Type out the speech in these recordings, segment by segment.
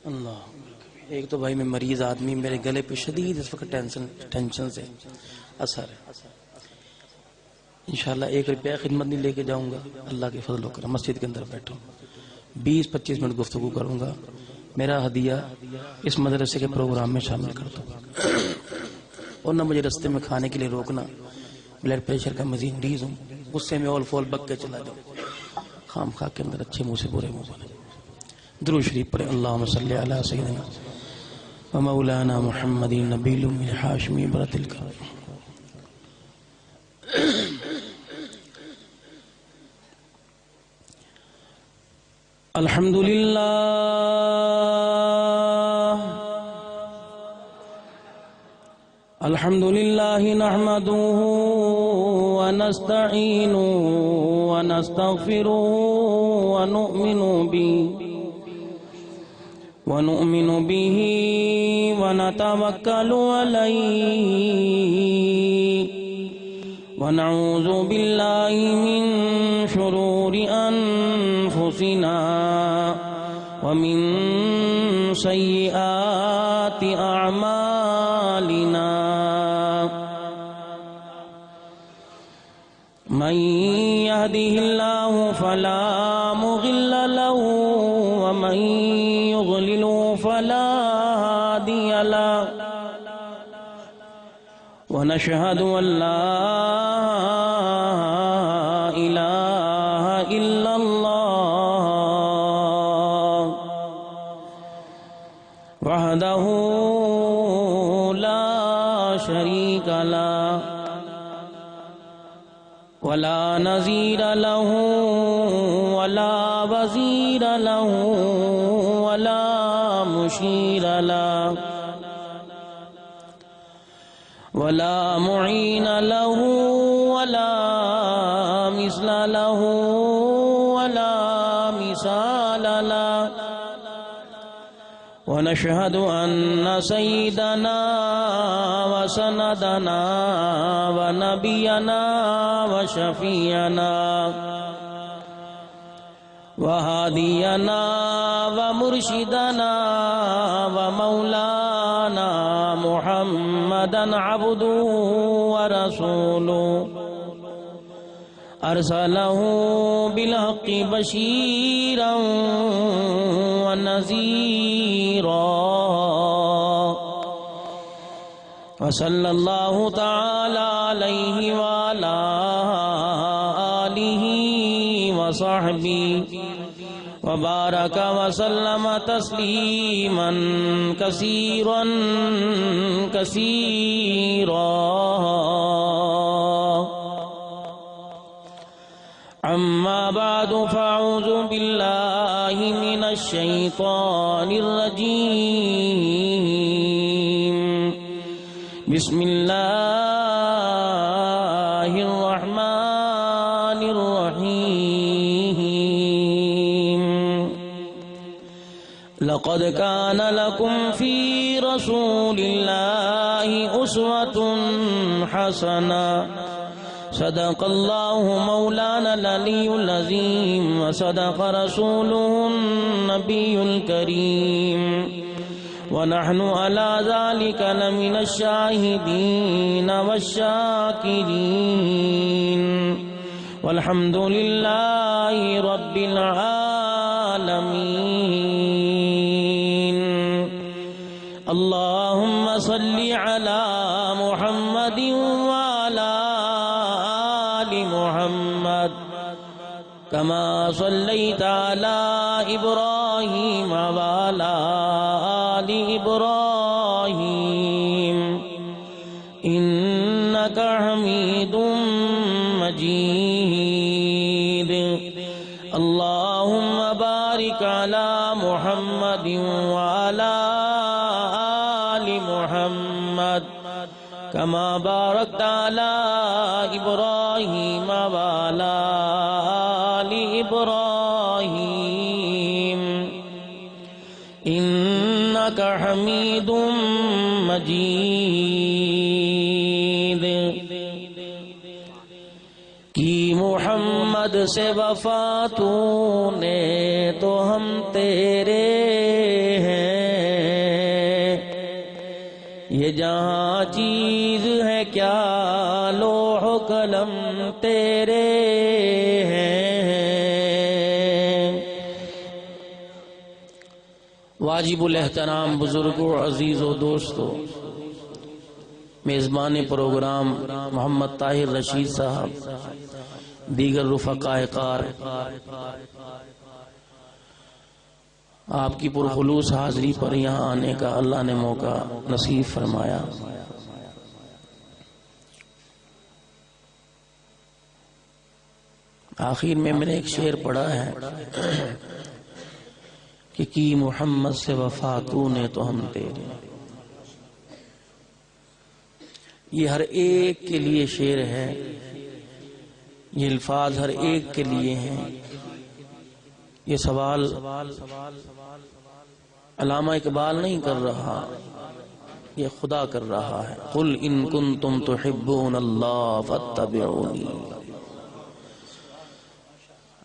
اللہ ایک تو بھائی میں مریض آدمی، میرے گلے پہ شدید اس وقت ٹینشن سے اثر ہے. انشاءاللہ 1 روپیہ خدمت نہیں لے کے جاؤں گا، اللہ کے فضل و کرم مسجد کے اندر بیٹھوں 20-25 منٹ گفتگو کروں گا. میرا ہدیہ اس مدرسے کے پروگرام میں شامل کر دوں اور نہ مجھے رستے میں کھانے کے لیے روکنا. بلڈ پریشر کا مزید مریض ہوں، غصے میں اول فول بک کے چلا جاؤں. خام خواہ کے اندر اچھے منہ سے برے منہ بنے. درود شریف پڑھیں. اللہم صلی علی سیدنا و مولانا محمد نبی الامی ہاشمی برۃ الکرم. الحمدللہ الحمدللہ نحمده ونستعینه ونستغفره ونؤمن به ونتوکل علیہ ونعوذ باللہ من شرور انفسنا ومن سیئات اعمالنا من يهده الله فلا مضل له ومن يضلل فلا هادي له ونشهد أن لا إله إلا الله وحده لا شريك له ولا نظير له ولا وزير له ولا مشير له ولا معين له ولا مثل له ولا مثال له ونشهد أن سيدنا وسندنا ونبينا وشفيعنا وهادينا ومرشدنا ومولانا محمدا عبده ورسوله أرسله بالحق بشيرا ونذيرا وصلى الله تعالى عليه وعلى آله وصحبه وبارك وسلم تسليما كثيرا كثيرا. أما بعد فأعوذ بالله من الشيطان الرجيم. بسم الله الرحمن الرحيم. لقد كان لكم في رسول الله أسوة حسنة. صدق الله مولانا العلي العظيم وصدق رسوله النبي الكريم ونحن على ذلك لمن الشاهدين والشاكرين والحمد لله رب العالمين. اللهم صل على محمد وعلى آل محمد كما صليت على إبراهيم وعلى آل إبراهيم إنك حميد مجيد. اللهم بارك على محمد وعلى آل محمد كما باركت على إبراهيم وعلى آل إبراهيم إنك حميد مجيد. کی محمد سے وفا تو نے تو ہم تیرے ہیں. یہ جہاں چیز ہے کیا لوح و قلم تیرے ہیں۔ واجب الاحترام بزرگوں، عزیزوں، دوستوں، میزبان پروگرام محمد طاہر رشید صاحب، دیگر رفقائے کار، آپ کی پرخلوص حاضری پر یہاں آنے کا اللہ نے موقع نصیب فرمایا۔ آخر میں نے ایک شعر پڑھا ہے کہ کی محمد سے وفا تو نے تو ہم تیرے۔ یہ ہر ایک کے لیے شعر ہے، یہ الفاظ ہر ایک کے لیے ہیں۔ یہ سوال علامہ اقبال نہیں کر رہا، یہ خدا کر رہا ہے۔ قل ان کنتم تحبون اللہ فاتبعونی،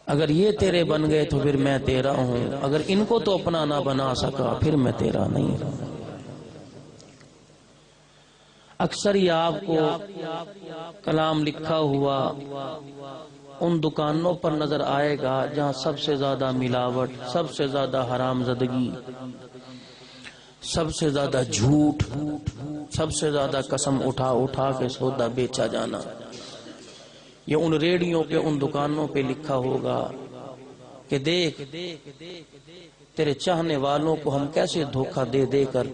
اگر یہ تیرے بن گئے تو پھر میں تیرا ہوں، اگر ان کو تو اپنا نہ بنا سکا پھر میں تیرا نہیں ہوں۔ اکثر ہی آپ کو کلام لکھا ہوا ان دکانوں پر نظر آئے گا جہاں سب سے زیادہ ملاوٹ، سب سے زیادہ حرام زدگی، سب سے زیادہ جھوٹ، سب سے زیادہ قسم اٹھا اٹھا کے سودا بیچا جانا۔ یہ ان ریڑیوں پہ، ان دکانوں پہ لکھا ہوگا کہ دیکھ تیرے چاہنے والوں کو ہم کیسے دھوکہ دے دے کر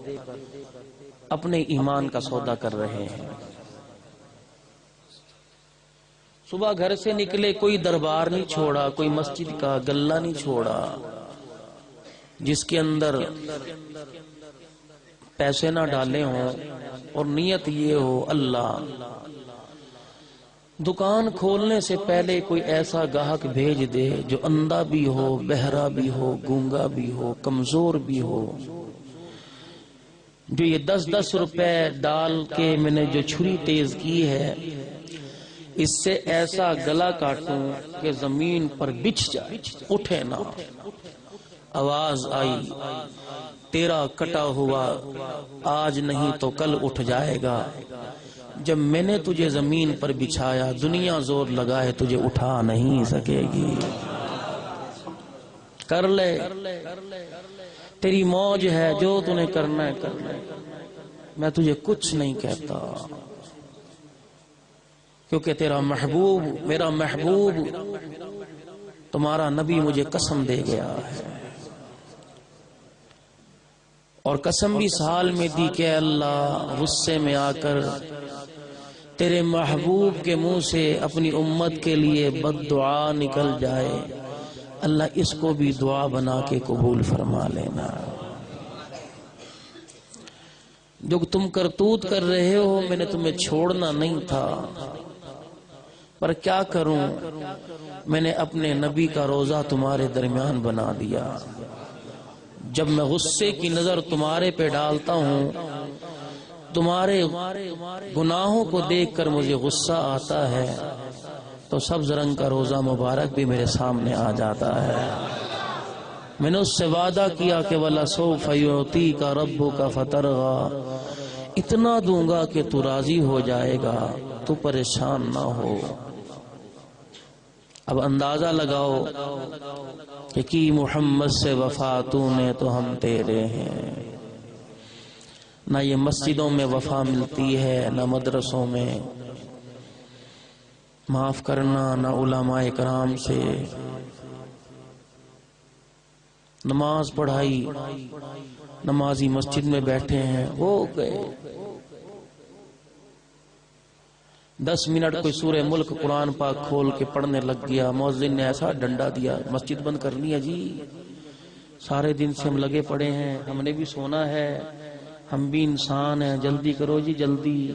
اپنے ایمان کا سودا کر رہے ہیں۔ صبح گھر سے نکلے کوئی دربار نہیں چھوڑا، کوئی مسجد کا گلہ نہیں چھوڑا جس کے اندر پیسے نہ ڈالے ہوں اور نیت یہ ہو اللہ۔ دکان کھولنے سے پہلے کوئی ایسا گاہک بھیج دے جو اندھا بھی ہو، بہرا بھی ہو، گونگا بھی ہو، کمزور بھی ہو، جو یہ 10-10 روپے ڈال کے میں نے جو چھری تیز کی ہے اس سے ایسا گلا کاٹوں کہ زمین پر بچھ جائے، اٹھے نہ۔ آواز آئی تیرا کٹا ہوا آج نہیں تو کل اٹھ جائے گا، جب میں نے تجھے زمین پر بچھایا دنیا زور لگائے تجھے اٹھا نہیں سکے گی۔ کر لے تیری موج ہے، جو تو نے کرنا ہے کر لے، میں تجھے کچھ نہیں کہتا، کیونکہ تیرا محبوب، میرا محبوب، تمہارا نبی مجھے قسم دے گیا ہے، اور قسم بھی اس حال میں دی کہ اللہ غصے میں آ کر تیرے محبوب کے منہ سے اپنی امت کے لیے بد دعا نکل جائے، اللہ اس کو بھی دعا بنا کے قبول فرما لینا۔ جو تم کرتوت کر رہے ہو میں نے تمہیں چھوڑنا نہیں تھا، پر کیا کروں، میں نے اپنے نبی کا روزہ تمہارے درمیان بنا دیا۔ جب میں غصے کی نظر تمہارے پہ ڈالتا ہوں، تمہارے گناہوں کو دیکھ کر مجھے غصہ آتا ہے، تو سبز رنگ کا روزہ مبارک بھی میرے سامنے آ جاتا ہے۔ میں نے اس سے وعدہ کیا کہ وَلَسَوْفَ يُعْطِيكَ رَبُّكَ فَتَرْضَىٰ، اتنا دوں گا کہ تو راضی ہو جائے گا، تو پریشان نہ ہو۔ اب اندازہ لگاؤ کہ کی محمد سے وفا تو نے تو ہم تیرے ہیں۔ نہ یہ مسجدوں میں وفا ملتی ہے، نہ مدرسوں میں، معاف کرنا، نہ علماء کرام سے نماز پڑھائی، نمازی مسجد میں بیٹھے ہیں، ہو گئے 10 منٹ کوئی سورہ ملک قرآن پاک کھول کے پڑھنے لگ گیا، مؤذن نے ایسا ڈنڈا دیا مسجد بند کرنی ہے جی، سارے دن سے ہم لگے پڑے ہیں، ہم نے بھی سونا ہے، ہم بھی انسان ہیں، جلدی کرو جی جلدی۔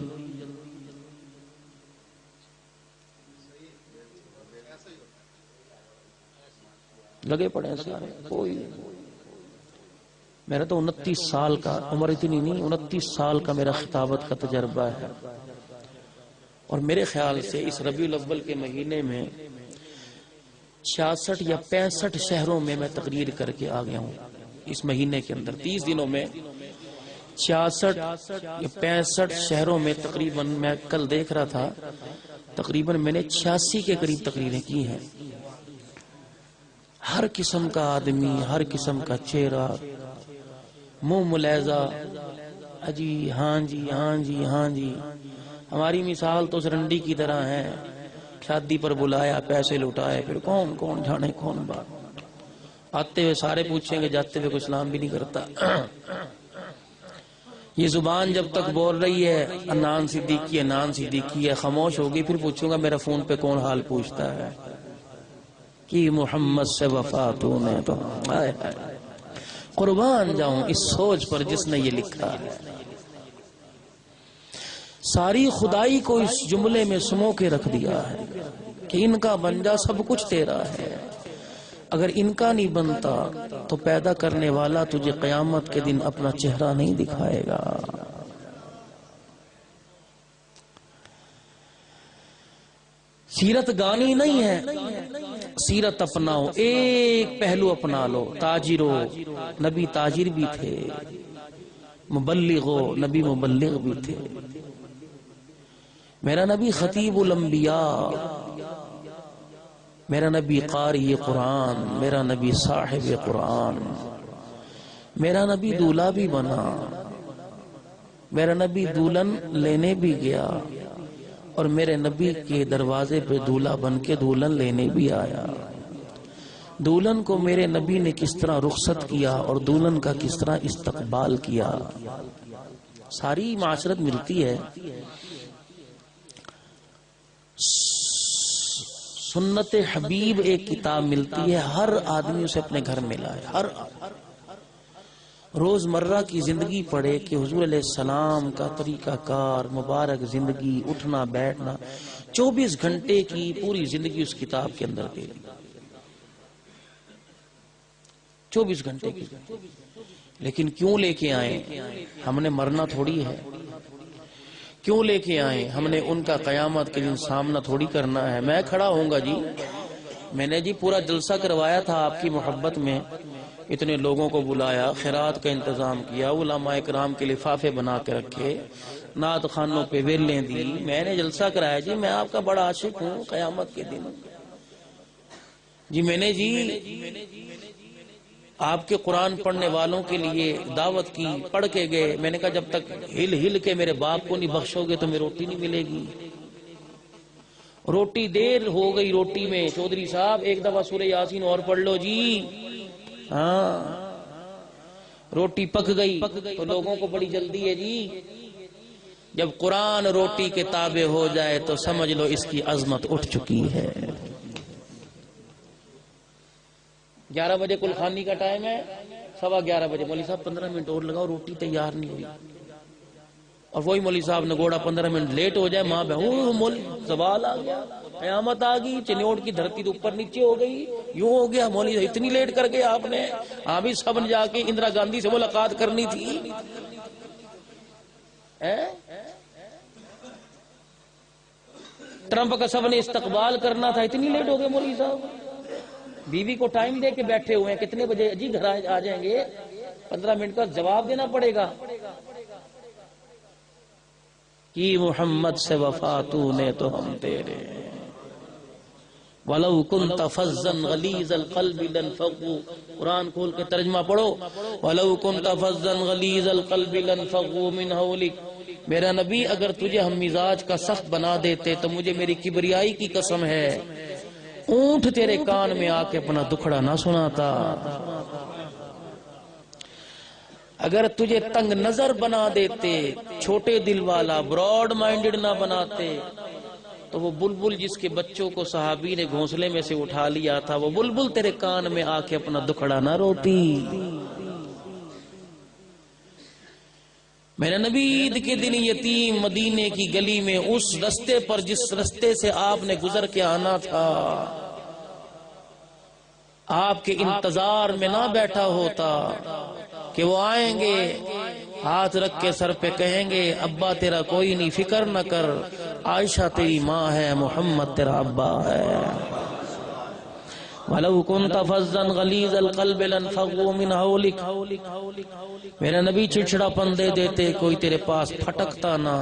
لگے پڑے ہیں سارے، کوئی میرا تو 29 سال کا عمر، اتنی نہیں 29 سال کا میرا خطابت کا تجربہ ہے، اور میرے خیال سے اس ربیع الاول کے مہینے میں 66 یا 65 شہروں میں تقریر کر کے آ گیا ہوں۔ اس مہینے کے اندر 30 دنوں میں 66 یا 65 شہروں میں تقریباً، میں کل دیکھ رہا تھا، تقریباً میں نے 86 کے قریب تقریریں کی ہیں. ہر قسم کا آدمی، ہر قسم کا چہرہ، منہ ملیزہ، جی ہاں جی ہاں جی ہاں جی. ہماری مثال تو رنڈی کی طرح ہے، شادی پر بلایا، پیسے لٹائے، پھر کون کون جانے کون بات. آتے ہوئے سارے پوچھیں گے، جاتے ہوئے کوئی سلام بھی نہیں کرتا. یہ زبان جب تک بول رہی ہے نان صدیقی ہے، نان صدیقی ہے، خاموش ہوگی پھر پوچھوں گا میرا فون پہ کون حال پوچھتا ہے کہ محمد سے وفا تو نے تو. قربان جاؤں اس سوچ پر جس نے یہ لکھا ہے. ساری خدائی کو اس جملے میں سمو کے رکھ دیا ہے کہ ان کا بن جا، سب کچھ تیرا ہے. اگر ان کا نہیں بنتا تو پیدا کرنے والا تجھے قیامت کے دن اپنا چہرہ نہیں دکھائے گا. سیرت گانی نہیں ہے، سیرت اپناؤ، ایک پہلو اپنا لو. تاجرو، نبی تاجر بھی تھے. مبلغو، نبی مبلغ بھی تھے. میرا نبی خطیب الانبیاء، میرا نبی قاری قرآن، میرا نبی صاحب قرآن، میرا نبی دولہا بھی بنا، میرا نبی دلہن لینے بھی گیا، اور میرے نبی کے دروازے پہ دولہا بن کے دلہن لینے بھی آیا. دلہن کو میرے نبی نے کس طرح رخصت کیا اور دلہن کا کس طرح استقبال کیا، ساری معاشرت ملتی ہے. سنت حبیب ایک کتاب ملتی ہے، ہر آدمی اسے اپنے گھر میں لائے. ہر روز مرہ کی زندگی پڑھے کہ حضور علیہ السلام کا طریقہ کار، مبارک زندگی، اٹھنا بیٹھنا، 24 گھنٹے کی پوری زندگی اس کتاب کے اندر دے دی. 24 گھنٹے کی. لیکن کیوں لے کے آئے؟ ہم نے مرنا تھوڑی ہے. کیوں لے کے آئے؟ ہم نے ان کا قیامت کے دن سامنا تھوڑی کرنا ہے. میں کھڑا ہوں گا جی، میں نے جی پورا جلسہ کروایا تھا آپ کی محبت میں، اتنے لوگوں کو بلایا، خیرات کا انتظام کیا، علماء اکرام کے لفافے بنا کے رکھے، نعت خوانوں پہ ویلیں دی، میں نے جلسہ کرایا جی. میں آپ کا بڑا عاشق ہوں. قیامت کے دن جی میں نے جی آپ کے قرآن پڑھنے والوں کے لیے دعوت کی، پڑھ کے گئے. میں نے کہا جب تک ہل ہل کے میرے باپ کو نہیں بخشو گے تو میری روٹی نہیں ملے گی. روٹی دیر ہو گئی روٹی میں. چودھری صاحب ایک دفعہ سورہ یاسین اور پڑھ لو جی. ہاں روٹی پک گئی تو لوگوں کو بڑی جلدی ہے جی. جب قرآن روٹی کے تابع ہو جائے تو سمجھ لو اس کی عظمت اٹھ چکی ہے. 11 بجے کلخانی کا ٹائم ہے، 11:15 بجے مولوی صاحب 15 منٹ اور لگاؤ، روٹی تیار نہیں ہوئی. اور وہی مولوی صاحب نے گوڑا 15 منٹ لیٹ ہو جائے، ماں بہن زوال آ گیا، قیامت آ گئی، چنوٹ کی دھرتی تو اوپر نیچے ہو گئی، یوں ہو گیا. مولوی صاحب اتنی لیٹ کر گئے آپ نے. ہاں بھی سب نے جا کے اندرا گاندھی سے ملاقات کرنی تھی. ٹرمپ کا سب نے استقبال کرنا تھا، اتنی لیٹ ہو گئے مولوی صاحب. بیوی کو ٹائم دے کے بیٹھے ہوئے ہیں، کتنے بجے جی گھر آ جائیں گے؟ 15 منٹ کا جواب دینا پڑے گا کہ محمد سے وفا تو نے تو ہم تیرے. وَلَوْ كُنْتَ فَظًّا غَلِيظَ الْقَلْبِ لَانفَضُّوا. قرآن کھول کے ترجمہ پڑھو. وَلَوْ كُنْتَ فَظًّا غَلِيظَ الْقَلْبِ لَانفَضُّوا مِنْ حَوْلِكَ. میرا نبی اگر تجھے ہم مزاج کا سخت بنا دیتے تو مجھے میری کبریائی کی قسم ہے اونٹ تیرے کان میں آ کے اپنا دکھڑا نہ سناتا. اگر تجھے تنگ نظر بنا دیتے، چھوٹے دل والا، براڈ مائنڈڈ نہ بناتے، تو وہ بلبل جس کے بچوں کو صحابی نے گھونسلے میں سے اٹھا لیا تھا، وہ بلبل تیرے کان میں آ کے اپنا دکھڑا نہ روتی. میرا نبی عید کے دن یتیم مدینے کی گلی میں اس رستے پر جس رستے سے آپ نے گزر کے آنا تھا، آپ کے انتظار میں نہ بیٹھا ہوتا کہ وہ آئیں گے، ہاتھ رکھ کے سر پہ کہیں گے ابا تیرا کوئی نہیں، فکر نہ کر، عائشہ تیری ماں ہے، محمد تیرا ابا ہے. وَلَوْ كُنْتَ فَظًّا غَلِيظَ الْقَلْبِ لَانفَضُّوا مِنْ حَوْلِكَ، میرا نبی چڑچڑا پن دے دیتے، کوئی تیرے پاس پھٹکتا نہ.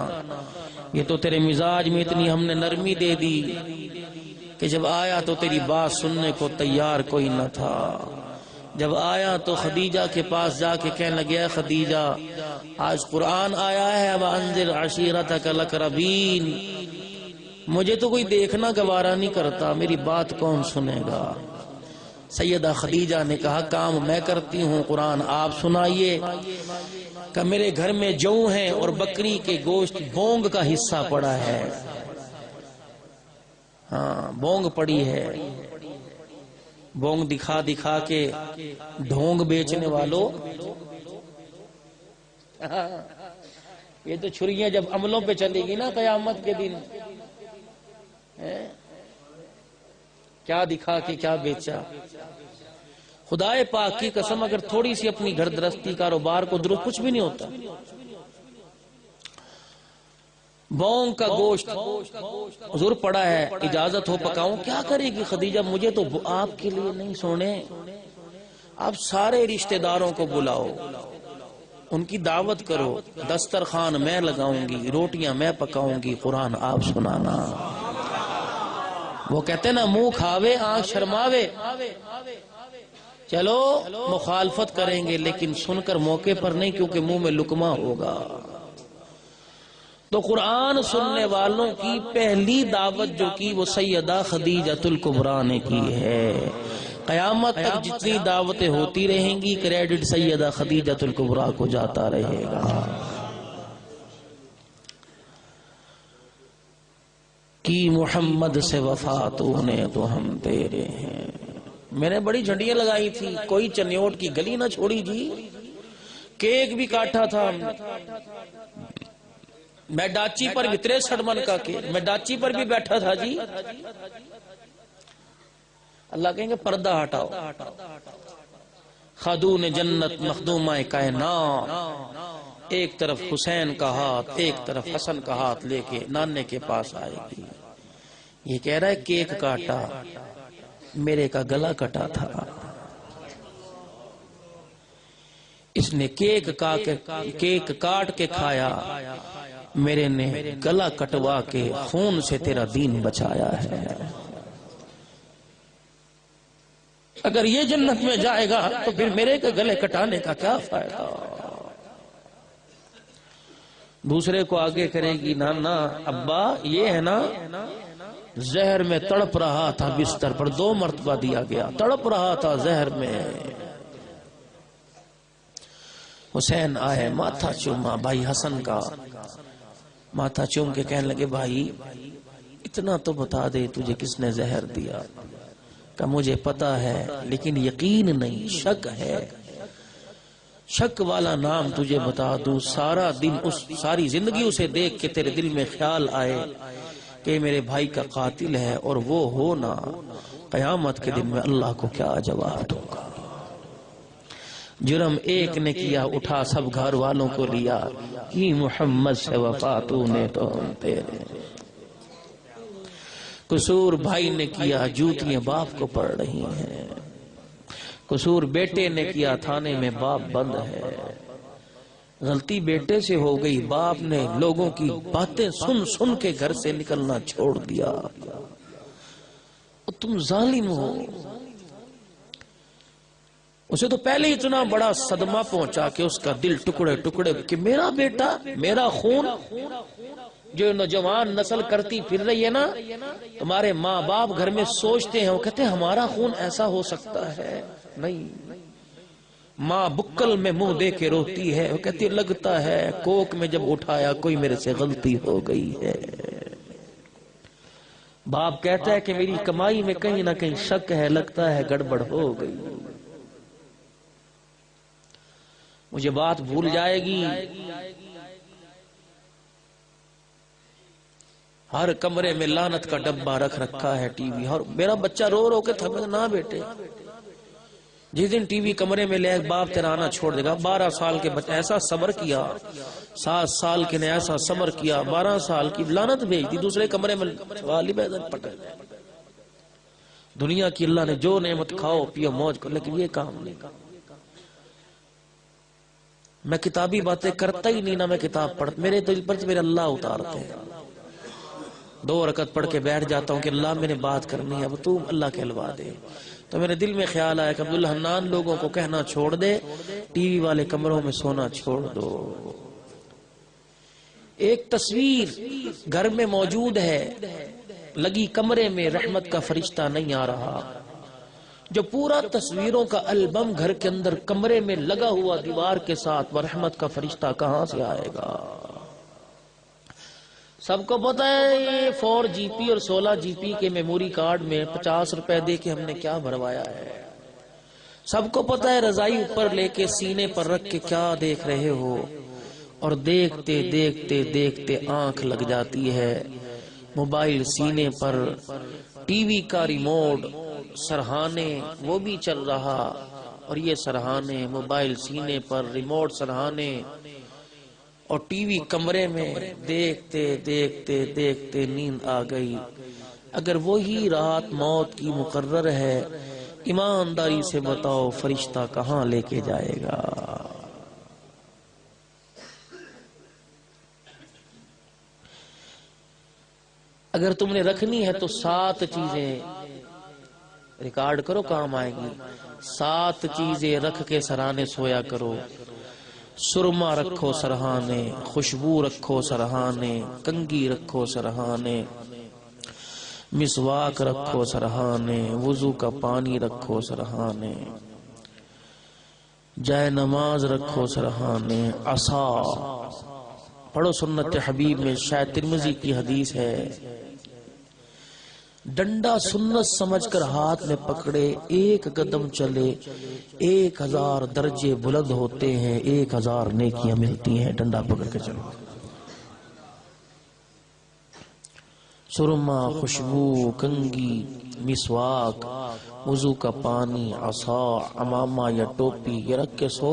یہ تو تیرے مزاج میں اتنی ہم نے نرمی دے دی کہ جب آیا تو تیری بات سننے کو تیار کوئی نہ تھا. جب آیا تو خدیجہ کے پاس جا کے کہنے لگیا خدیجہ آج قرآن آیا ہے وَأَنذِرْ عَشِيرَتَكَ الْأَقْرَبِينَ، مجھے تو کوئی دیکھنا گوارا نہیں کرتا، میری بات کون سنے گا. سیدہ خدیجہ نے کہا کام میں کرتی ہوں، قرآن آپ سنائیے. کہ میرے گھر میں جو ہیں اور بکری کے گوشت بونگ کا حصہ پڑا ہے. ہاں بونگ پڑی ہے. بونگ دکھا دکھا کے ڈھونگ بیچنے والوں، یہ تو چھریاں جب عملوں پہ چلے گی نا قیامت کے دن، کیا دکھا کے کیا بیچا. خدائے پاک کی قسم اگر تھوڑی سی اپنی گھر درستی کاروبار کو درست، کچھ بھی نہیں ہوتا. بونگ کا گوشت حضور پڑا ہے، اجازت ہو پکاؤں. کیا کرے گی خدیجہ؟ مجھے تو آپ کے لیے نہیں سونے، آپ سارے رشتہ داروں کو بلاؤ، ان کی دعوت کرو، دسترخوان میں لگاؤں گی، روٹیاں میں پکاؤں گی، قرآن آپ سنانا. وہ کہتے ہیں نا منہ کھاوے آنکھ شرماوے. چلو مخالفت کریں گے لیکن سن کر موقع پر نہیں، کیونکہ منہ میں لقمہ ہوگا. تو قرآن سننے والوں کی پہلی دعوت جو کی وہ سیدہ خدیجۃ الکبریٰ نے کی ہے. قیامت تک جتنی دعوتیں ہوتی رہیں گی کریڈٹ سیدہ خدیجۃ الکبریٰ کو جاتا رہے گا. کی محمد سے وفا تو نے تو ہم تیرے ہیں. میں نے بڑی جھنڈیاں لگائی تھی، کوئی چنیوٹ کی گلی نہ چھوڑی جی. کیک بھی کاٹا تھا ہم نے. میں ڈاچی پر بھی 63 من کا کیک، میں ڈاچی پر بھی بیٹھا تھا جی. اللہ کہیں گے پردہ ہٹاؤ. خاتون جنت مخدومہ کائنات ایک طرف حسین کا ہاتھ ایک طرف حسن کا ہاتھ لے کے نانے کے پاس آئے گی. یہ کہہ رہا ہے کیک کاٹا، میرے کا گلا کٹا تھا. اس نے کیک کاٹ کے کھایا، میرے نے گلا کٹوا کے خون سے تیرا دین بچایا ہے. اگر یہ جنت میں جائے گا تو پھر میرے کے گلے کٹانے کا کیا فائدہ. دوسرے کو آگے کرے گی نانا ابا یہ ہے نا، زہر میں تڑپ رہا تھا بستر پر، 2 مرتبہ دیا گیا، تڑپ رہا تھا زہر میں. حسین آئے، ماتھا چوما بھائی حسن کا، ماتھا چوم کے کہنے لگے بھائی اتنا تو بتا دے تجھے کس نے زہر دیا. کہ مجھے پتا ہے لیکن یقین نہیں، شک ہے. شک والا نام تجھے بتا دوں، سارا دن ساری زندگی اسے دیکھ کے تیرے دل میں خیال آئے کہ میرے بھائی کا قاتل ہے اور وہ ہو نہ، قیامت کے دن میں اللہ کو کیا جواب دوں گا. جرم ایک نے کیا، اٹھا سب گھر والوں کو لیا. کی محمد سے وفا تو نے تو ہم تیرے. قصور بھائی نے کیا، جوتیاں باپ کو پڑ رہی ہیں. قصور بیٹے نے کیا، تھانے میں باپ بند ہے. غلطی بیٹے سے ہو گئی، باپ نے لوگوں کی باتیں سن سن کے گھر سے نکلنا چھوڑ دیا. تم ظالم ہو. اسے تو پہلے اتنا بڑا صدمہ پہنچا کہ اس کا دل ٹکڑے ٹکڑے کہ میرا بیٹا، میرا خون. جو نوجوان نسل کرتی پھر رہی ہے نا، تمہارے ماں باپ گھر میں سوچتے ہیں، وہ کہتے ہیں ہمارا خون ایسا ہو سکتا ہے. نہیں، ماں بکل میں منہ دے کے روتی ہے، وہ کہتی لگتا ہے کوک میں جب اٹھایا کوئی میرے سے غلطی ہو گئی ہے. باپ کہتا ہے کہ میری کمائی میں کہیں نہ کہیں شک ہے، لگتا ہے گڑبڑ ہو گئی. مجھے بات بھول جائے گی. ہر کمرے میں لعنت کا ڈبہ رکھ رکھا ہے، ٹی وی. اور میرا بچہ رو رو کے تھمے نہ بیٹے، جس دن ٹی وی کمرے میں لے باپ تیرا آنا چھوڑ دے گا. 12 سال کے بچے ایسا صبر کیا، 7 سال کے نے ایسا صبر کیا، 12 سال کی لعنت بھیج دی. دوسرے کمرے میں والی بیدن پٹے. دنیا کی اللہ نے جو نعمت کھاؤ پیو موج کرو، لیکن یہ کام نہیں۔ میں کتابی باتیں کرتا ہی نہیں، نہ میں کتاب پڑھتا، میرے دل پر میرے اللہ اتارتے ہیں۔ 2 رکعت پڑھ کے بیٹھ جاتا ہوں کہ اللہ میں نے بات کرنی ہے، اب تو اللہ کہلوا دے۔ تو میرے دل میں خیال آیا کہ عبدالحنان لوگوں کو کہنا چھوڑ دے، ٹی وی والے کمروں میں سونا چھوڑ دو۔ ایک تصویر گھر میں موجود ہے، لگی کمرے میں، رحمت کا فرشتہ نہیں آ رہا۔ جو پورا تصویروں کا البم گھر کے اندر کمرے میں لگا ہوا دیوار کے ساتھ، وہ رحمت کا فرشتہ کہاں سے آئے گا؟ سب کو پتا ہے یہ 4 جی پی اور 16 جی پی کے میموری کارڈ میں 50 روپے دے کے ہم نے کیا بھروایا ہے۔ سب کو پتا ہے رضائی اوپر لے کے سینے پر رکھ کے کیا دیکھ رہے ہو، اور دیکھتے دیکھتے دیکھتے آنکھ لگ جاتی ہے۔ موبائل سینے پر، ٹی وی کا ریموٹ سرہانے وہ بھی چل رہا، اور یہ سرہانے، موبائل سینے پر، ریموٹ سرہانے، اور ٹی وی کمرے میں، دیکھتے دیکھتے دیکھتے نیند آ گئی۔ اگر وہی رات موت کی مقرر ہے، ایمانداری سے بتاؤ فرشتہ کہاں لے کے جائے گا؟ اگر تم نے رکھنی ہے تو 7 چیزیں ریکارڈ کرو، کام آئے گی۔ 7 چیزیں رکھ کے سرانے سویا کرو۔ سرما رکھو سرہانے، خوشبو رکھو سرہانے، کنگھی رکھو سرہانے، مسواک رکھو سرہانے، وضو کا پانی رکھو سرہانے، جائے نماز رکھو سرہانے، عصا پڑھو۔ سنت حبیب میں شاید ترمذی کی حدیث ہے، ڈنڈا سنت سمجھ کر ہاتھ میں پکڑے، 1 قدم چلے 1000 درجے بلند ہوتے ہیں، 1000 نیکیاں ملتی ہیں۔ ڈنڈا پکڑ کے چلو۔ سرما، خوشبو، کنگھی، مسواک، وضو کا پانی، عصا، عمامہ یا ٹوپی یہ رکھ کے سو۔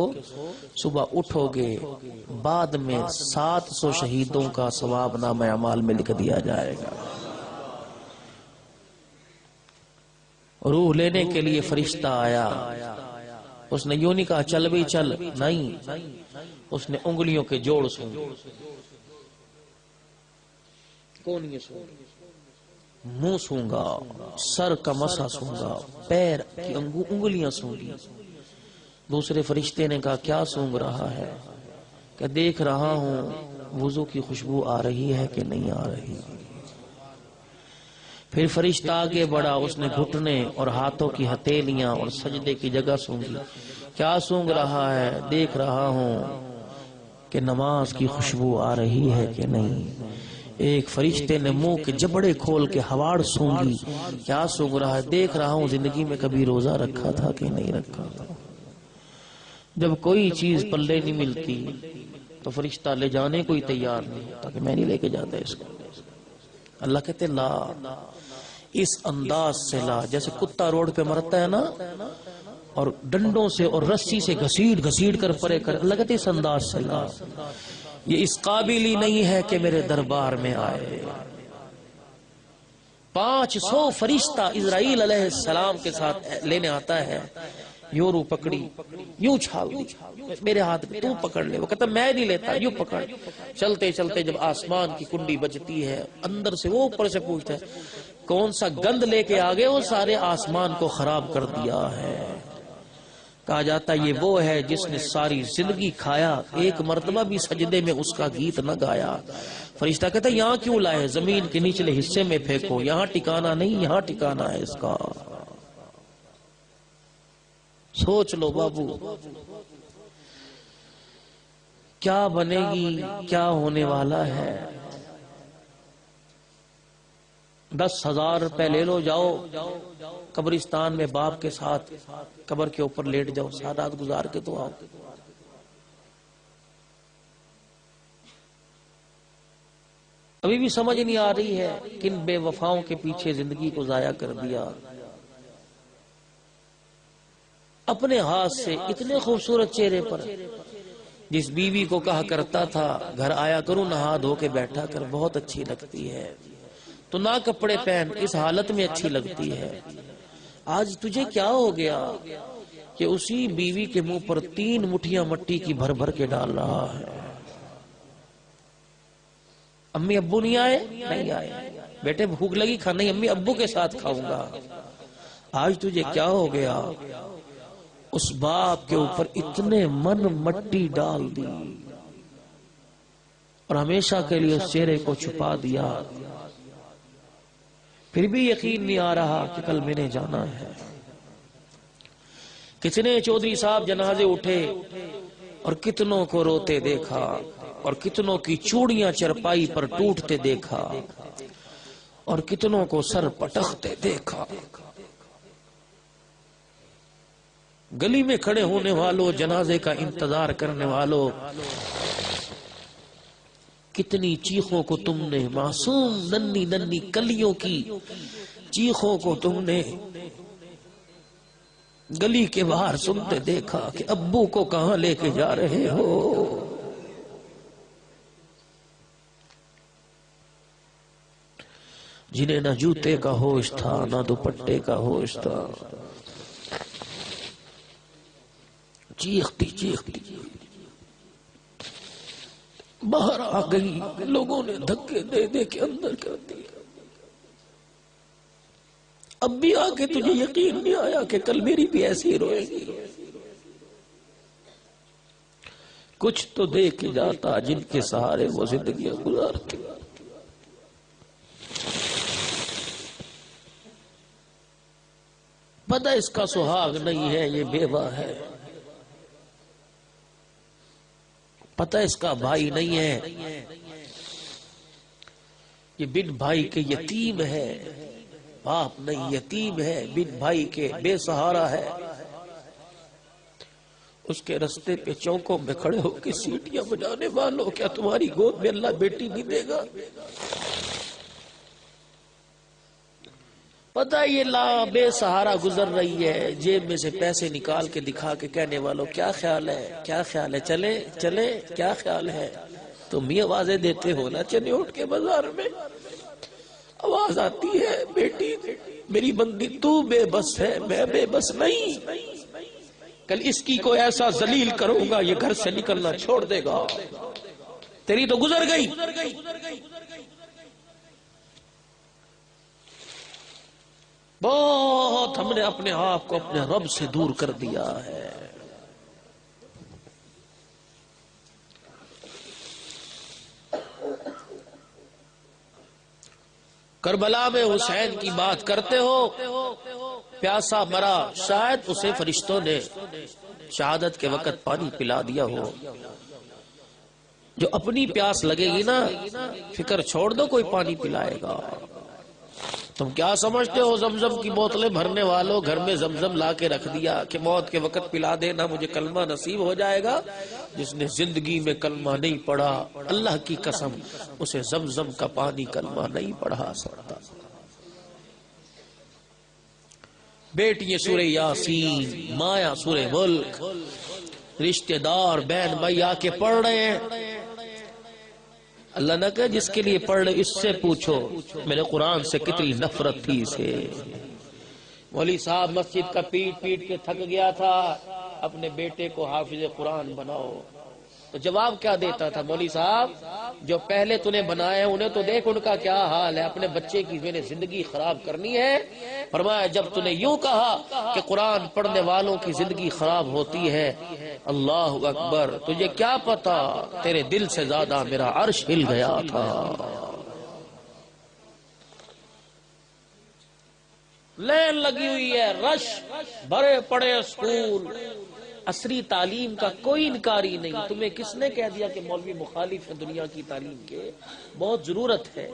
صبح اٹھو گے، بعد میں 700 شہیدوں کا ثواب نامہ اعمال میں لکھ دیا جائے گا۔ روح لینے کے لیے فرشتہ آیا، اس نے یوں نہیں کہا چل بھی چل، نہیں، اس نے انگلیوں کے جوڑ سونگے۔ کون یہ سونگا؟ منہ سونگا، سر کا مسا سونگا، پیر کی انگلیاں سونگی۔ دوسرے فرشتے نے کہا کیا سونگ رہا ہے؟ کہ دیکھ رہا ہوں وضو کی خوشبو آ رہی ہے کہ نہیں آ رہی۔ پھر فرشتہ آگے بڑھا، اس نے گھٹنے اور ہاتھوں کی ہتھیلیاں اور سجدے کی جگہ سونگی۔ کیا سونگ رہا ہے؟ دیکھ رہا ہوں کہ نماز کی خوشبو آ رہی ہے کہ نہیں۔ ایک فرشتے نے منہ کے جبڑے کھول کے ہواڑ سونگی۔ کیا سونگ رہا ہے؟ دیکھ رہا ہوں زندگی میں کبھی روزہ رکھا تھا کہ نہیں رکھا تھا۔ جب کوئی چیز پلے نہیں ملتی تو فرشتہ لے جانے کو ہی تیار نہیں ہوتا کہ میں نہیں لے کے جاتا اس کو۔ اللہ کہتے لا، اس انداز سے لا، جیسے کتا روڈ پہ مرتا ہے نا، اور ڈنڈوں سے اور رسی سے گھسیٹ گھسیٹ کر پرے کر، اللہ کہتے اس انداز سے لا۔ یہ اس قابل ہی نہیں ہے کہ میرے دربار میں آئے۔ 500 فرشتہ اسرائیل علیہ السلام کے ساتھ لینے آتا ہے، یوں رو پکڑی، یوں چھال دی، میرے ہاتھ میں تو پکڑ لے۔ وہ کہتا میں نہیں لیتا، یوں پکڑ۔ چلتے چلتے جب آسمان کی کنڈی بجتی ہے، اندر سے وہ اوپر سے پوچھتا ہے کون سا گند لے کے آگے وہ سارے آسمان کو خراب کر دیا ہے۔ کہا جاتا یہ وہ ہے جس نے ساری زندگی کھایا، ایک مرتبہ بھی سجدے میں اس کا گیت نہ گایا۔ فرشتہ کہتا یہاں کیوں لائے؟ زمین کے نچلے حصے میں پھینکو، یہاں ٹھکانا نہیں، یہاں ٹھکانا ہے اس کا۔ سوچ لو بابو، کیا بنے گی، کیا ہونے والا ہے۔ 10,000 روپے لے لو، جاؤ قبرستان میں باپ کے ساتھ قبر کے اوپر لیٹ جاؤ، ساری رات گزار کے تو آؤ۔ ابھی بھی سمجھ نہیں آ رہی ہے کن بے وفاؤں کے پیچھے زندگی کو ضائع کر دیا۔ اپنے ہاتھ سے اتنے خوبصورت چہرے پر، جس بیوی کو کہا کرتا تھا گھر آیا کروں نہا دھو کے بیٹھا کر، بہت اچھی لگتی ہے، تو نہ کپڑے پہن، اس حالت میں اچھی لگتی ہے۔ آج تجھے کیا ہو گیا کہ اسی بیوی کے منہ پر 3 مٹھیاں مٹی کی بھر بھر کے ڈال رہا ہے؟ امی ابو نہیں آئے؟ نہیں آئے۔ بیٹے بھوک لگی کھانا؟ نہیں، امی ابو کے ساتھ کھاؤں گا۔ آج تجھے کیا ہو گیا؟ اس باپ کے اوپر اتنے من مٹی ڈال دی اور ہمیشہ کے لیے اس چہرے کو چھپا دیا، پھر بھی یقین نہیں آ رہا کہ کل میں نے جانا ہے۔ کتنے چودھری صاحب جنازے اٹھے اور کتنوں کو روتے دیکھا اور کتنوں کی چوڑیاں چرپائی پر ٹوٹتے دیکھا اور کتنوں کو سر پٹکتے دیکھا۔ گلی میں کھڑے ہونے والوں، جنازے کا انتظار کرنے والوں، کتنی چیخوں کو تم نے، معصوم ننھی ننھی کلیوں کی چیخوں کو تم نے گلی کے باہر سنتے دیکھا کہ ابو کو کہاں لے کے جا رہے ہو؟ جنہیں نہ جوتے کا ہوش تھا نہ دوپٹے کا ہوش تھا، چیختی چیختی باہر آ گئی، لوگوں نے دھکے دے دے کے اندر کر دیا۔ اب بھی آ کے تجھے یقین نہیں آیا کہ کل میری بھی ایسی روئے گی؟ کچھ تو دے کے جاتا جن کے سہارے وہ زندگیاں گزارتے۔ پتہ اس کا سہاگ نہیں ہے، یہ بیوہ ہے۔ پتہ اس کا بھائی نہیں ہے، یہ بن بھائی کے یتیم ہے۔ باپ نہیں، یتیم ہے، بن بھائی کے بے سہارا ہے۔ اس کے رستے پہ چوکوں میں کھڑے ہو کے سیٹیاں بجانے والوں، کیا تمہاری گود میں اللہ بیٹی نہیں دے گا؟ پتہ یہ بے سہارا گزر رہی ہے، جیب میں سے پیسے نکال کے دکھا کے کہنے والوں کیا خیال ہے، کیا خیال ہے، چلے چلے، کیا خیال ہے؟ تم ہی آوازیں دیتے ہو نا، چلے اٹھ کے بازار میں آواز آتی ہے، بیٹی میری بندی تو بے بس ہے، میں بے بس نہیں، کل اس کی کوئی ایسا ذلیل کروں گا یہ گھر سے نکلنا چھوڑ دے گا، تیری تو گزر گئی۔ بہت ہم نے اپنے آپ کو اپنے رب سے دور کر دیا ہے۔ کربلا میں حسین کی بات کرتے ہو، پیاسا مرا، شاید اسے فرشتوں نے شہادت کے وقت پانی پلا دیا ہو۔ جو اپنی پیاس لگے گی نا، فکر چھوڑ دو، کوئی پانی پلائے گا۔ تم کیا سمجھتے ہو زمزم کی بوتلیں بھرنے والوں، گھر میں زمزم لا کے رکھ دیا کہ موت کے وقت پلا دینا مجھے کلمہ نصیب ہو جائے گا؟ جس نے زندگی میں کلمہ نہیں پڑھا، اللہ کی قسم اسے زمزم کا پانی کلمہ نہیں پڑھا سکتا۔ بیٹی سورہ یاسین، مایا سورہ ملک، رشتہ دار بہن بھائی آ کے پڑھ رہے ہیں۔ اللہ نہ کہ جس کے لیے پڑھ رہے اس سے پوچھو میرے قرآن سے کتنی نفرت تھی اسے۔ مولوی صاحب مسجد کا پیٹ پیٹ کے تھک گیا تھا، اپنے بیٹے کو حافظ قرآن بناؤ، تو جواب کیا دیتا تھا؟ مولوی صاحب جو پہلے تُنے بنائے انہیں تو دیکھ ان کا کیا حال ہے، اپنے بچے کی میں نے زندگی خراب کرنی ہے؟ فرمایا جب تُنے یوں کہا کہ قرآن پڑھنے والوں کی زندگی خراب ہوتی ہے، اللہ اکبر، تجھے کیا پتا تیرے دل سے زیادہ میرا عرش ہل گیا تھا۔ لین لگی ہوئی ہے، رش بھرے پڑے اسکول، عصری تعلیم کا کوئی انکاری نہیں۔ تمہیں کس نے کہہ دیا کہ مولوی مخالف ہے دنیا کی تعلیم کے؟ بہت ضرورت ہے۔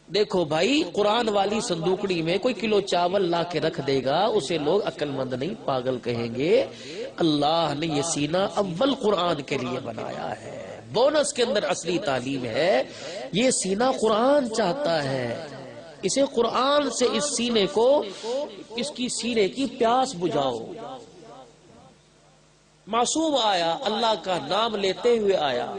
دیکھو بھائی، قرآن والی صندوقڑی میں کوئی کلو چاول لا کے رکھ دے گا، اسے لوگ عقل مند نہیں پاگل کہیں گے۔ اللہ نے یہ سینہ اول قرآن کے لیے بنایا ہے، بونس کے اندر اصلی تعلیم ہے۔ یہ سینہ قرآن چاہتا ہے، اسے قرآن سے اس سینے کو، اس کی سینے کی پیاس بجھاؤ۔ معصوم آیا، اللہ کا نام لیتے ہوئے آیا،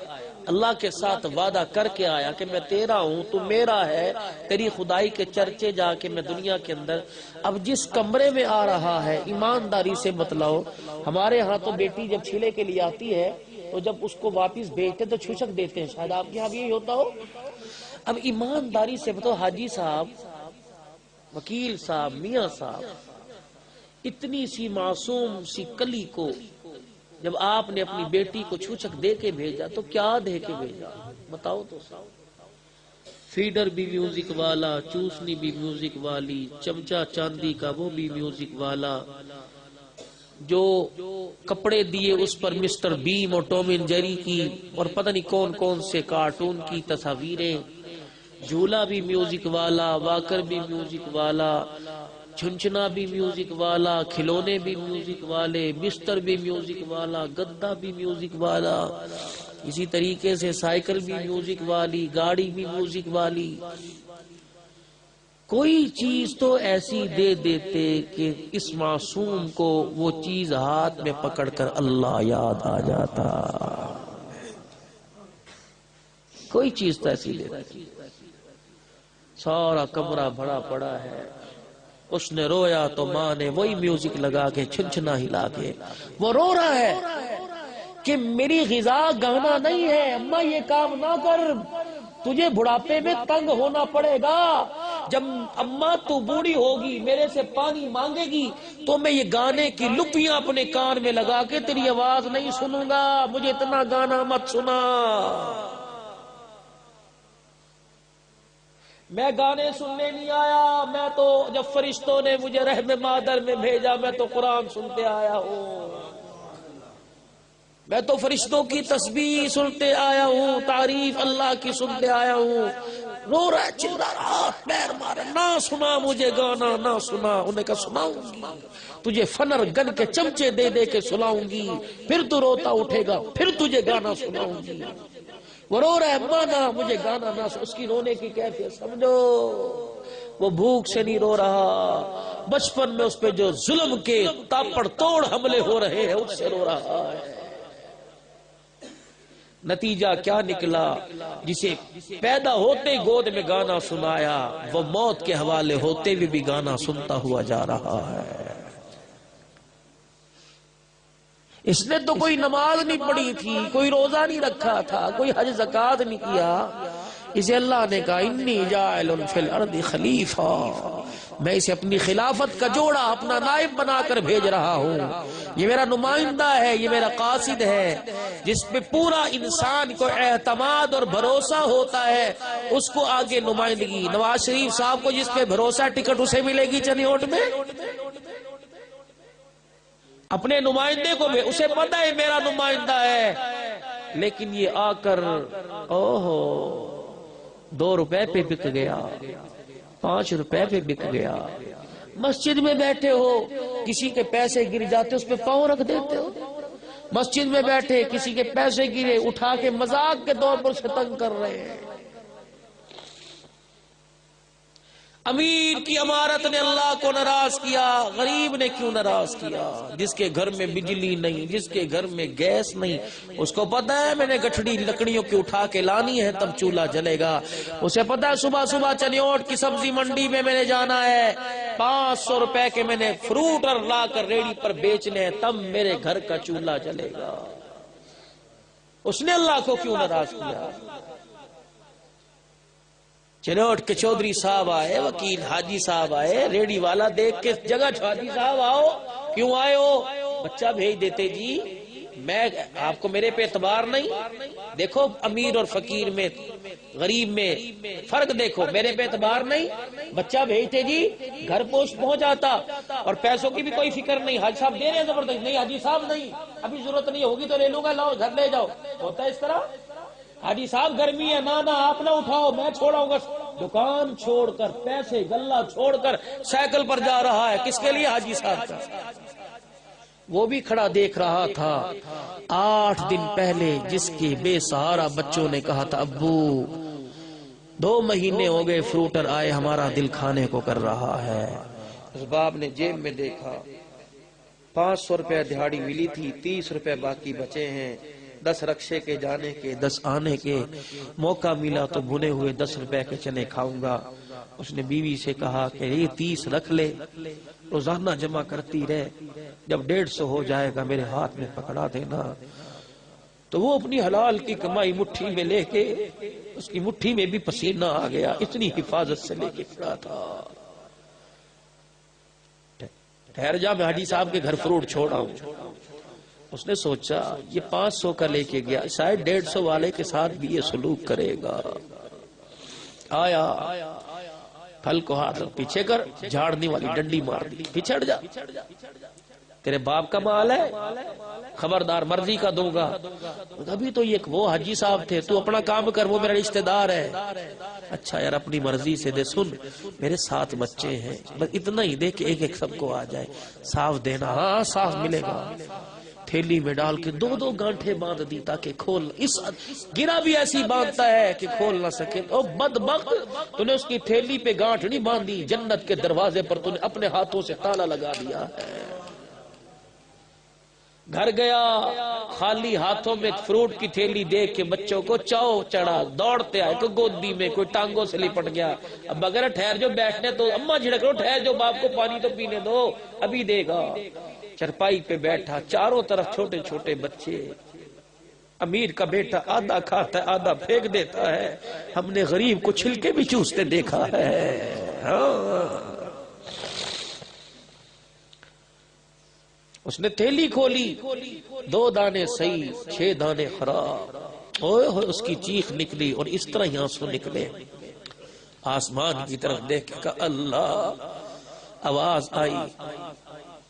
اللہ کے ساتھ وعدہ کر کے آیا کہ میں تیرا ہوں تو میرا ہے، تیری خدائی کے چرچے جا کے میں دنیا کے اندر اب جس کمرے میں آ رہا ہے ایمانداری سے بتلاؤ. ہمارے ہاں تو بیٹی جب چھیلے کے لیے آتی ہے تو جب اس کو واپس بھیجتے تو چھوچک دیتے ہیں، شاید آپ کے یہاں بھی یہی ہوتا ہو. اب ایمانداری سے بتاؤ حاجی صاحب، وکیل صاحب، میاں صاحب، اتنی سی معصوم سی کلی کو جب آپ نے اپنی بیٹی کو چھوچک دے کے بھیجا تو کیا دے کے بھیجا بتاؤ تو. فیڈر بھی میوزک والا، چوسنی بھی میوزک والی، چمچہ چاندی کا وہ بھی میوزک والا، جو کپڑے دیے اس پر مسٹر بیم اور ٹام اینڈ جیری کی اور پتہ نہیں کون کون سے کارٹون کی تصاویریں، جھولا بھی میوزک والا، واکر بھی میوزک والا، چھنچنا بھی میوزک والا، کھلونے بھی میوزک والے، بستر بھی میوزک والا، گدا بھی میوزک والا، اسی طریقے سے سائیکل بھی میوزک والی، گاڑی بھی میوزک والی. کوئی چیز تو ایسی دے دیتے کہ اس معصوم کو وہ چیز ہاتھ میں پکڑ کر اللہ یاد آ جاتا. کوئی چیز تو ایسی دے دیتے. سارا کمرہ بھرا پڑا ہے. اس نے رویا تو ماں نے وہی میوزک لگا کے چھنچنا ہلا کے وہ رو رہا ہے کہ میری غذا گانا نہیں ہے، اماں یہ کام نہ کر، تجھے بڑھاپے میں تنگ ہونا پڑے گا. جب اماں تو بوڑھی ہوگی میرے سے پانی مانگے گی تو میں یہ گانے کی لپیاں اپنے کان میں لگا کے تیری آواز نہیں سنوں گا، مجھے اتنا گانا مت سنا. میں گانے سننے نہیں آیا، میں تو جب فرشتوں نے مجھے رحم مادر میں بھیجا میں تو قرآن سنتے آیا ہوں، میں تو فرشتوں کی تسبیح سنتے آیا ہوں، تعریف اللہ کی سنتے آیا ہوں. رو رہا، چلا رہا، پیر مارا، نہ سنا مجھے گانا، نہ سنا. انہیں کہا سناؤں گی تجھے، فنر گن کے چمچے دے دے کے سلاؤں گی، پھر تو روتا اٹھے گا، پھر تجھے گانا سناؤں گی. وہ رو رہا ہے، مانا مجھے گانا نہ سن. اس کی رونے کی کیفیت سمجھو. وہ بھوک سے نہیں رو رہا، بچپن میں اس پہ جو ظلم کے تاپڑ توڑ حملے ہو رہے ہیں اس سے رو رہا ہے. نتیجہ کیا نکلا؟ جسے پیدا ہوتے گود میں گانا سنایا وہ موت کے حوالے ہوتے ہوئے بھی گانا سنتا ہوا جا رہا ہے. اس نے تو کوئی نماز نہیں پڑھی تھی، کوئی روزہ نہیں رکھا تھا، کوئی حج زکات نہیں کیا. اسے اللہ نے کہا انی جاعل فی الارض خلیفہ، میں اسے اپنی خلافت کا جوڑا، اپنا نائب بنا کر بھیج رہا ہوں. یہ میرا نمائندہ ہے، یہ میرا قاصد ہے، جس پہ پورا انسان کو اعتماد اور بھروسہ ہوتا ہے اس کو آگے نمائندگی. نواز شریف صاحب کو جس پہ بھروسہ ٹکٹ اسے ملے گی چنیوٹ میں. اپنے نمائندے کو بھی اسے پتہ ہے میرا نمائندہ ہے، لیکن یہ آ کر اوہو 2 روپے پہ بک گیا، 5 روپے پہ بک گیا. مسجد میں بیٹھے ہو کسی کے پیسے گر جاتے اس پہ پاؤں رکھ دیتے ہو. مسجد میں بیٹھے کسی کے پیسے گرے اٹھا کے مذاق کے طور پر اسے تنگ کر رہے ہیں. امیر کی امارت نے اللہ کو ناراض کیا، غریب نے کیوں ناراض کیا؟ جس کے گھر میں بجلی نہیں، جس کے گھر میں گیس نہیں، اس کو پتا ہے میں نے گٹھڑی لکڑیوں کی اٹھا کے لانی ہے تب چولہا جلے گا. اسے پتا ہے صبح صبح چنیوٹ کی سبزی منڈی میں نے جانا ہے، 500 روپے کے میں نے فروٹ اور لا کر ریڑھی پر بیچنے ہیں تب میرے گھر کا چولہا جلے گا. اس نے اللہ کو کیوں ناراض کیا؟ چنوٹ کے چودھری صاحب آئے، وکیل حاجی صاحب آئے، ریڑی والا دیکھ کے جگہ حاجی صاحب آؤ، کیوں آئے ہو؟ بچہ بھیج دیتے جی، میں آپ کو میرے پہ اعتبار نہیں؟ دیکھو امیر اور فقیر میں، غریب میں فرق دیکھو، میرے پہ اعتبار نہیں، بچہ بھیجتے جی، گھر پوسٹ پہنچ جاتا اور پیسوں کی بھی کوئی فکر نہیں. حاجی صاحب دے رہے ہیں زبردست، نہیں حاجی صاحب نہیں، ابھی ضرورت نہیں ہوگی تو لے لوں گا، لاؤ گھر لے جاؤ. ہوتا ہے اس طرح؟ حاجی صاحب گرمی ہے، نہ آپ نہ اٹھاؤ، میں چھوڑاؤں گا. دکان چھوڑ کر، پیسے گلہ چھوڑ کر سائیکل پر جا رہا ہے، کس کے لیے؟ حاجی صاحب کا. وہ بھی کھڑا دیکھ رہا تھا. 8 دن پہلے جس کے بے سہارا بچوں نے کہا تھا ابو 2 مہینے ہو گئے فروٹر آئے ہمارا دل کھانے کو کر رہا ہے. اس باپ نے جیب میں دیکھا 500 روپے دہاڑی ملی تھی، 30 روپے باقی بچے ہیں. 10 رکشے کے جانے کے 10 آنے کے، موقع ملا تو بنے ہوئے 10 روپے کے چنے کھاؤں گا۔ اس نے بیوی سے کہا کہ یہ 30 رکھ لے، روزانہ جمع کرتی رہے، جب 150 ہو جائے گا میرے ہاتھ میں پکڑا دینا۔ تو وہ اپنی حلال کی کمائی مٹھی میں لے کے، اس کی مٹھی میں بھی پسینہ آ گیا، اتنی حفاظت سے لے کے کھڑا تھا۔ ٹھہر جا، میں حاجی صاحب کے گھر فروٹ چھوڑا ہوں۔ اس نے سوچا یہ 500 کا لے کے گیا، شاید 150 والے کے ساتھ بھی یہ سلوک کرے گا۔ آیا، پھل کو ہاتھ پیچھے کر، جھاڑنے والی ڈنڈی مار دی، پچھڑ جا، تیرے باپ کا مال ہے، خبردار مرضی کا دوں گا۔ ابھی تو یہ وہ حاجی صاحب تھے، تو اپنا کام کر، وہ میرا رشتہ دار ہے۔ اچھا یار اپنی مرضی سے دے، سن میرے 7 بچے ہیں، بس اتنا ہی دے کہ ایک ایک سب کو آ جائے، صاف دینا۔ ہاں صاف ملے گا۔ تھیلی میں ڈال کے 2 گانٹھے باندھ دی تاکہ کھول، اس گرا بھی ایسی باندھتا ہے کہ کھول نہ سکے۔ او بدبخت، تو نے اس کی تھیلی پہ گانٹھ نہیں باندھی، جنت کے دروازے پر تو نے اپنے ہاتھوں سے تالا لگا دیا ہے۔ گھر گیا، خالی ہاتھوں میں فروٹ کی تھیلی دیکھ کے بچوں کو چاؤ چڑھا، دوڑتے آئے، کوئی گودی میں، کوئی ٹانگوں سے لپٹ گیا۔ اب اگر ٹھہر جو بیٹھنے تو اماں جھڑک لو، ٹھہر جو باپ کو پانی تو پینے دو، ابھی دے گا۔ چرپائی پہ بیٹھا، چاروں طرف چھوٹے چھوٹے بچے۔ امیر کا بیٹا آدھا کھاتا ہے آدھا پھینک دیتا ہے، ہم نے غریب کو چھلکے بھی چوستے دیکھا ہے۔ ہاں اس نے تھیلی کھولی، 2 دانے صحیح، 6 دانے خراب۔ اوئے ہوئے اس کی چیخ نکلی اور اس طرح ہی آنسو نکلے۔ آسمان کی طرف دیکھ کے کہا اللہ، آواز آئی،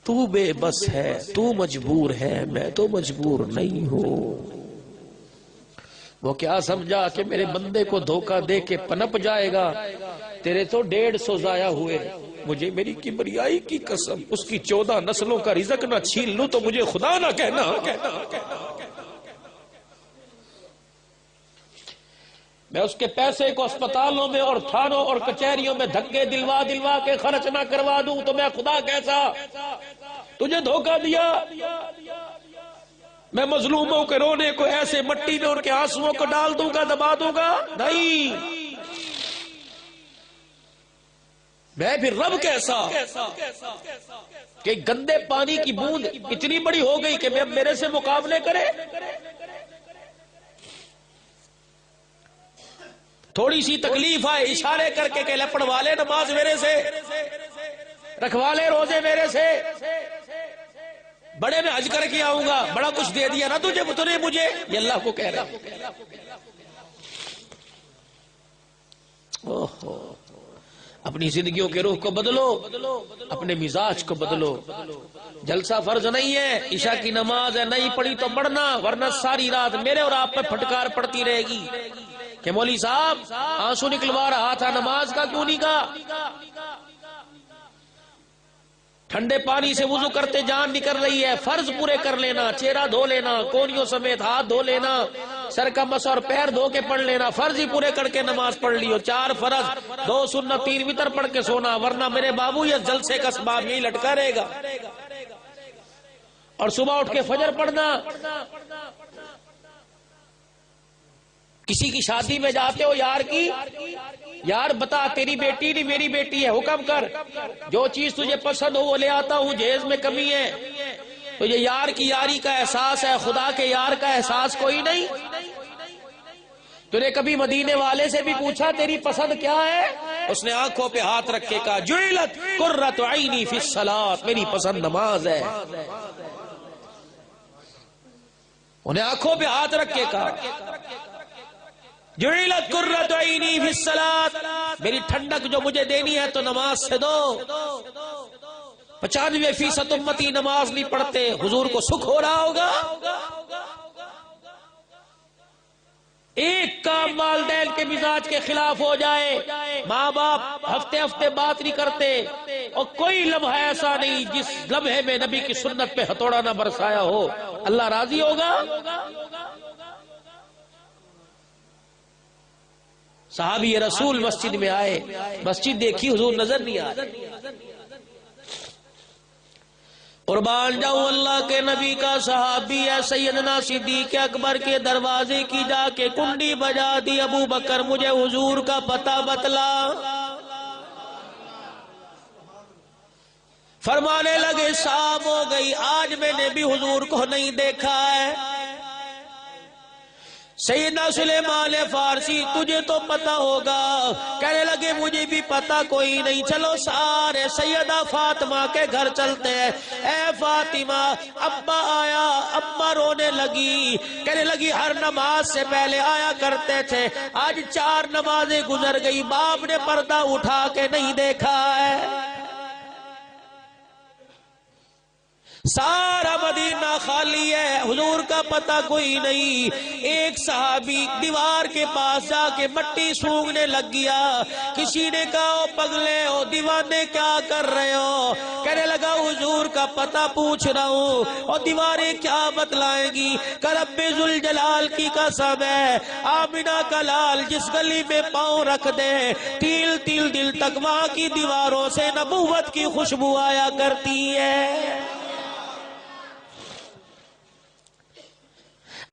تو بے بس ہے، تو مجبور ہے، میں تو مجبور نہیں ہوں۔ وہ کیا سمجھا کہ میرے بندے کو دھوکہ دے کے پنپ جائے گا؟ تیرے تو 150 ضائع ہوئے، مجھے میری کبریائی کی قسم اس کی 14 نسلوں کا رزق نہ چھین لوں تو مجھے خدا نہ کہنا۔ میں اس کے پیسے کو اسپتالوں میں اور تھانوں اور کچہریوں میں دھکے دلوا دلوا کے خرچ نہ کروا دوں تو میں خدا کیسا؟ تجھے دھوکہ دیا، میں مظلوموں کے رونے کو ایسے مٹی میں ان کے آنسوؤں کو ڈال دوں گا، دبا دوں گا؟ نہیں، میں پھر رب کیسا کہ گندے پانی کی بوند اتنی بڑی ہو گئی کہ میں اب میرے سے مقابلے کرے؟ تھوڑی سی تکلیف آئے اشارے کر کے کہ لپڑ والے نماز میرے سے، رکھوا لے روزے میرے سے، بڑے میں حج کر کے آؤں گا، بڑا کچھ دے دیا نا تجھے مجھے، یہ اللہ کو کہہ رہا۔ اوہو، اپنی زندگیوں کے روح کو بدلو، اپنے مزاج کو بدلو۔ جلسہ فرض نہیں ہے، عشاء کی نماز ہے، نہیں پڑھی تو پڑھنا، ورنہ ساری رات میرے اور آپ پہ پھٹکار پڑتی رہے گی کہ مولوی صاحب آنسو نکلوا رہا تھا، نماز کا کیوں نہیں کہا؟ ٹھنڈے پانی سے وضو کرتے جان نکل رہی ہے، فرض پورے کر لینا، چہرہ دھو لینا، کونیوں سمیت ہاتھ دھو لینا، سر کا مس اور پیر دھو کے پڑھ لینا، فرض ہی پورے کر کے نماز پڑھ لیو، 4 فرض 2 سنت 3 وتر پڑھ کے سونا، ورنہ میرے بابو یہ جلسے کا اسباب یہی لٹکا رہے گا۔ اور صبح اٹھ کے فجر پڑھنا، کسی کی شادی میں جاتے ہو یار کی، یار بتا تیری بیٹی نہیں میری بیٹی ہے، حکم کر، جو چیز تجھے پسند ہو وہ لے آتا ہوں، جہیز میں کمی ہے۔ تو یہ یار کی یاری کا احساس ہے، خدا کے یار کا احساس کوئی نہیں۔ تو نے کبھی مدینے والے سے بھی پوچھا تیری پسند کیا ہے؟ اس نے آنکھوں پہ ہاتھ رکھ کے کہا جعلت قرۃ عینی فی الصلاۃ، میری پسند نماز ہے۔ انہیں آنکھوں پہ ہاتھ رکھ کے کہا جعلت قرۃ عینی فی الصلاۃ، میری ٹھنڈک جو مجھے دینی ہے تو نماز سے دو۔ 95% امتی نماز نہیں پڑھتے، حضور کو سکھ ہو رہا ہوگا؟ ایک کام والدین کے مزاج کے خلاف ہو جائے، ماں باپ ہفتے ہفتے بات نہیں کرتے، اور کوئی لمحہ ایسا نہیں جس لمحے میں نبی کی سنت پہ ہتھوڑا نہ برسایا ہو، اللہ راضی ہوگا؟ صحابی رسول مسجد میں آئے، مسجد دیکھی حضور نظر نہیں آ رہے، قربان جاؤں اللہ کے نبی کا صحابی ہے سیدنا صدیق اکبر کے دروازے کی جا کے کنڈی بجا دی، ابو بکر مجھے حضور کا پتہ بتلا۔ فرمانے لگے شام ہو گئی، آج میں نے بھی حضور کو نہیں دیکھا ہے۔ سیدنا سلیمان فارسی تجھے تو پتہ ہوگا، کہنے لگے مجھے بھی پتہ کوئی نہیں، چلو سارے سیدہ فاطمہ کے گھر چلتے ہیں۔ اے فاطمہ، ابا آیا، ابا رونے لگی، کہنے لگی ہر نماز سے پہلے آیا کرتے تھے، آج 4 نمازیں گزر گئی، باپ نے پردہ اٹھا کے نہیں دیکھا ہے۔ سارا مدینہ خالی ہے، حضور کا پتہ کوئی نہیں۔ ایک صحابی دیوار کے پاس جا کے مٹی سونگنے لگ گیا، کسی نے کہا او پگلے ہو دیوانے کیا کر رہے ہو؟ کہنے لگا حضور کا پتہ پوچھ رہا ہوں، اور دیواریں کیا بتلائیں گی؟ کہ رب ذوالجلال کی قسم ہے، آمنہ کا لال جس گلی میں پاؤں رکھ دے تیل تیل دل تک وہاں کی دیواروں سے نبوت کی خوشبو آیا کرتی ہے۔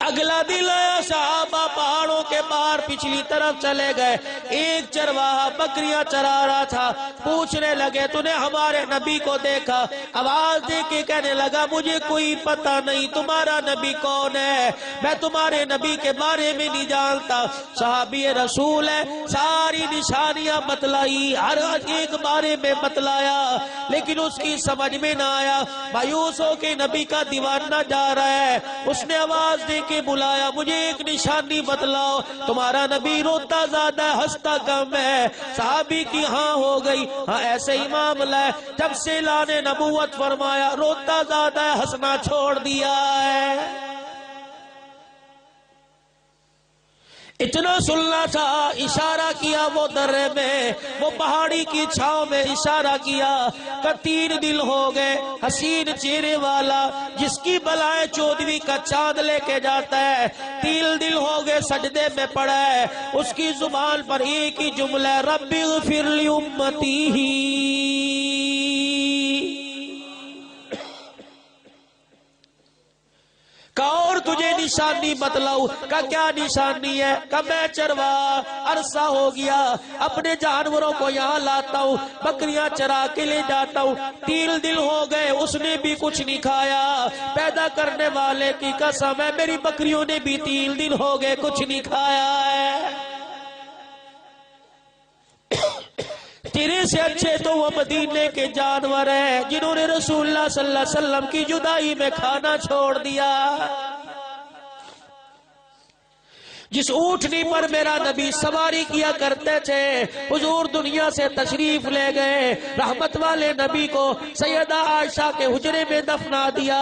اگلا دن آیا، صحابہ پہاڑوں کے پار پچھلی طرف چلے گئے، ایک چرواہا بکریاں چرا رہا تھا، پوچھنے لگے تو نے ہمارے نبی کو دیکھا؟ آواز دے کے کہنے لگا مجھے کوئی پتہ نہیں، تمہارا نبی کون ہے؟ میں تمہارے نبی کے بارے میں نہیں جانتا۔ صحابی رسول ہے، ساری نشانیاں بتلائی، ہر ایک بارے میں بتلایا، لیکن اس کی سمجھ میں نہ آیا، مایوس ہو کے نبی کا دیوانہ جا رہا ہے۔ اس نے آواز دے کے بلایا مجھے ایک نشانی بتلاؤ، تمہارا نبی روتا زیادہ ہے ہنستا کم ہے؟ صحابی کی ہاں ہو گئی، ہاں ایسے ہی معاملہ ہے، جب سے اعلان نبوت فرمایا روتا زیادہ ہے ہنسنا چھوڑ دیا ہے۔ اتنا سننا تھا، اشارہ کیا وہ درے میں، وہ پہاڑی کی چھاؤں میں اشارہ کیا کہ 3 دن ہو گئے، حسین چہرے والا جس کی بلائے 14ویں کا چاند لے کے جاتا ہے، 3 دن ہو گئے سجدے میں پڑا ہے، اس کی زبان پر ایک ہی جملہ ہے، رب اغفر لی امتی ہی۔ کہ اور تجھے نشانی بتلاؤ؟ کہ کیا نشانی ہے؟ کہ میں چرواہ عرصہ ہو گیا اپنے جانوروں کو یہاں لاتا ہوں، بکریاں چرا کے لے جاتا ہوں، 3 دن ہو گئے اس نے بھی کچھ نہیں کھایا، پیدا کرنے والے کی قسم ہے میری بکریوں نے بھی 3 دن ہو گئے کچھ نہیں کھایا ہے۔ تیرے سے اچھے تو وہ مدینے کے جانور ہیں جنہوں نے رسول اللہ صلی اللہ علیہ وسلم کی جدائی میں کھانا چھوڑ دیا۔ جس اونٹنی پر میرا نبی سواری کیا کرتے تھے، حضور دنیا سے تشریف لے گئے، رحمت والے نبی کو سیدہ عائشہ کے حجرے میں دفنا دیا،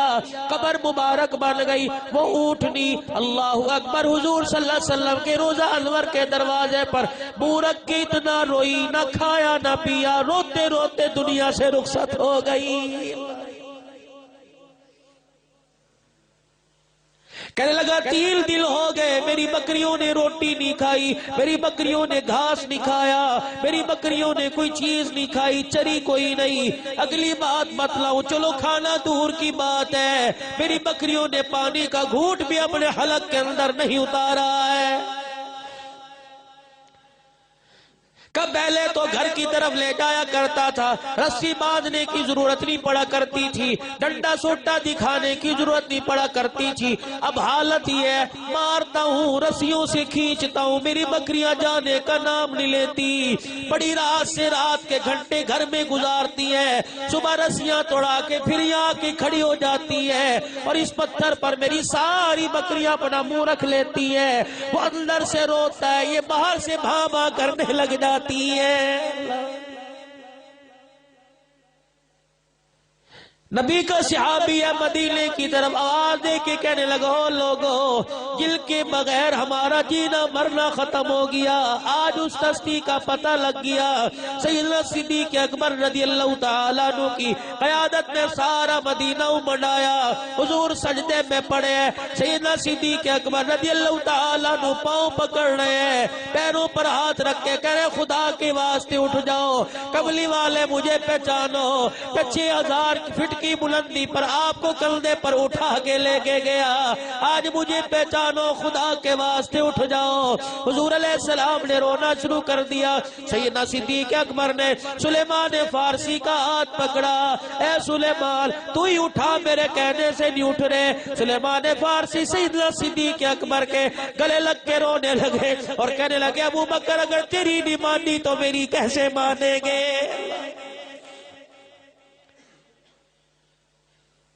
قبر مبارک بن گئی، وہ اونٹنی اللہ اکبر حضور صلی اللہ علیہ وسلم کے روضہ انور کے دروازے پر بورک کی اتنا روئی، نہ کھایا نہ پیا، روتے روتے دنیا سے رخصت ہو گئی۔ کہنے لگا 3 دن ہو گئے میری بکریوں نے روٹی نہیں کھائی، میری بکریوں نے گھاس نہیں کھایا، میری بکریوں نے کوئی چیز نہیں کھائی، چری کوئی نہیں۔ اگلی بات بتلاؤں، چلو کھانا دور کی بات ہے، میری بکریوں نے پانی کا گھونٹ بھی اپنے حلق کے اندر نہیں اتارا ہے۔ کب پہلے تو گھر کی طرف لے جایا کرتا تھا، رسی باندھنے کی ضرورت نہیں پڑا کرتی تھی، ڈنڈا سوٹا دکھانے کی ضرورت نہیں پڑا کرتی تھی۔ اب حالت یہ ہے، مارتا ہوں رسیوں سے کھینچتا ہوں، میری بکریاں جانے کا نام نہیں لیتی، بڑی رات سے رات کے گھنٹے گھر میں گزارتی ہیں، صبح رسیاں توڑا کے پھر یہاں کی کھڑی ہو جاتی ہے، اور اس پتھر پر میری ساری بکریاں اپنا منہ رکھ لیتی ہیں۔ وہ اندر سے روتا ہے، یہ باہر سے بھاں بھاں کرنے لگ جاتا ہے۔ نبی کا صحابی ہے، مدینے کی طرف آواز دے کے کہنے لگا ہو لوگوں، جل کے بغیر ہمارا جینا مرنا ختم ہو گیا، آج اس ہستی کا پتہ لگ گیا۔ سیدنا صدیق اکبر رضی اللہ تعالیٰ عنہ کی قیادت میں سارا مدینہ امڑ آیا، حضور سجدے میں پڑے ہیں، سیدنا صدیق اکبر رضی اللہ تعالیٰ عنہ پاؤں پکڑ رہے ہیں، پیروں پر ہاتھ رکھ کے کہہ رہے خدا کے واسطے اٹھ جاؤ، قبلی والے مجھے پہچانو، 6000 فٹ کی بلندی پر آپ کو کندھے پر اٹھا کے لے کے گیا. آج مجھے پہچانو، خدا کے واسطے اٹھ جاؤ. حضور علیہ السلام نے رونا شروع کر دیا. سیدنا صدیق اکبر نے سلیمان فارسی کا ہاتھ پکڑا. اے سلیمان، تو ہی اٹھا، میرے کہنے سے نہیں اٹھ رہے. سلیمان فارسی سیدنا صدیق اکبر کے گلے لگ کے رونے لگے اور کہنے لگے ابو بکر اگر تیری نہیں مانی تو میری کیسے مانیں گے؟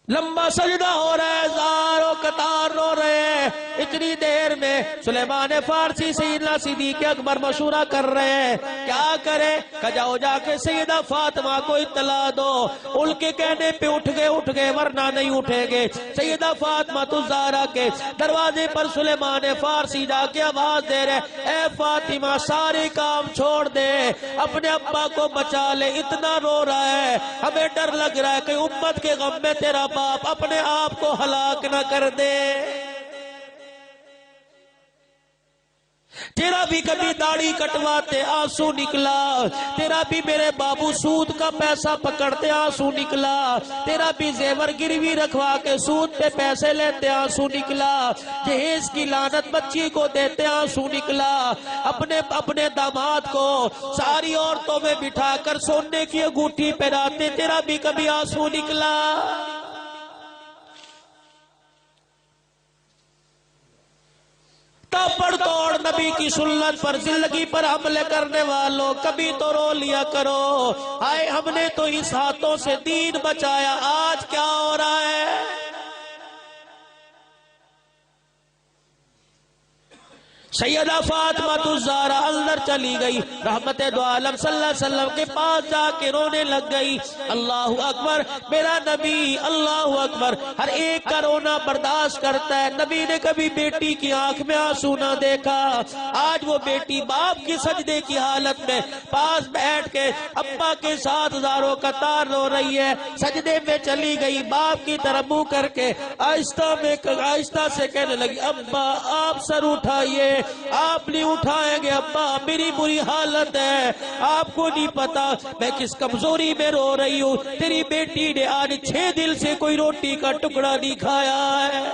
لمبا سجدہ ہو رہا ہے، ہزاروں قطار رو رہے ہیں. اتنی دیر میں سلیمان فارسی سیدنا صدیق اکبر مشورہ کر رہے ہیں کیا کرے. کہ جاؤ جا کے سیدہ فاطمہ کو اطلاع دو. ان کے کہنے پہ اٹھ گئے ورنہ نہیں اٹھیں گے. سیدہ فاطمہ الزہرا کے دروازے پر سلیمان فارسی جا کے آواز دے رہے اے فاطمہ سارے کام چھوڑ دے، اپنے ابا کو بچا لے، اتنا رو رہا ہے، ہمیں ڈر لگ رہا ہے کہ امت کے غم میں تیرا باپ اپنے آپ کو ہلاک نہ کر دے. تیرا بھی کبھی داڑھی کٹواتے آنسو نکلا، تیرا بھی میرے بابو سود کا پیسہ پکڑتے آنسو نکلا، تیرا بھی زیور گروی رکھوا کے سود پہ پیسے لیتے آنسو نکلا، جہیز کی لعنت بچی کو دیتے آنسو نکلا، اپنے داماد کو ساری عورتوں میں بٹھا کر سونے کی انگوٹھی پہناتے، تیرا بھی کبھی آنسو نکلا. پڑ توڑ نبی کی سنت پر زندگی پر حملے کرنے والوں کبھی تو رو لیا کرو. آئے ہم نے تو اس ہاتھوں سے دین بچایا، آج کیا ہو رہا ہے؟ سیدہ فاطمہ الزہرا اندر چلی گئی، رحمت دو عالم صلی اللہ علیہ وسلم کے پاس جا کے رونے لگ گئی. اللہ اکبر، میرا نبی اللہ اکبر ہر ایک کا رونا برداشت کرتا ہے. نبی نے کبھی بیٹی کی آنکھ میں آنسو نہ دیکھا. آج وہ بیٹی باپ کی سجدے کی حالت میں پاس بیٹھ کے ابا کے ساتھ ہزاروں قطار رو رہی ہے. سجدے میں چلی گئی، باپ کی طرف منہ کر کے آہستہ سے کہنے لگی ابا آپ سر اٹھائیے، آپ نہیں اٹھائیں گے ابا، میری بری حالت ہے، آپ کو نہیں پتا میں کس کمزوری میں رو رہی ہوں. تیری بیٹی نے آج 6 دن سے کوئی روٹی کا ٹکڑا نہیں کھایا ہے.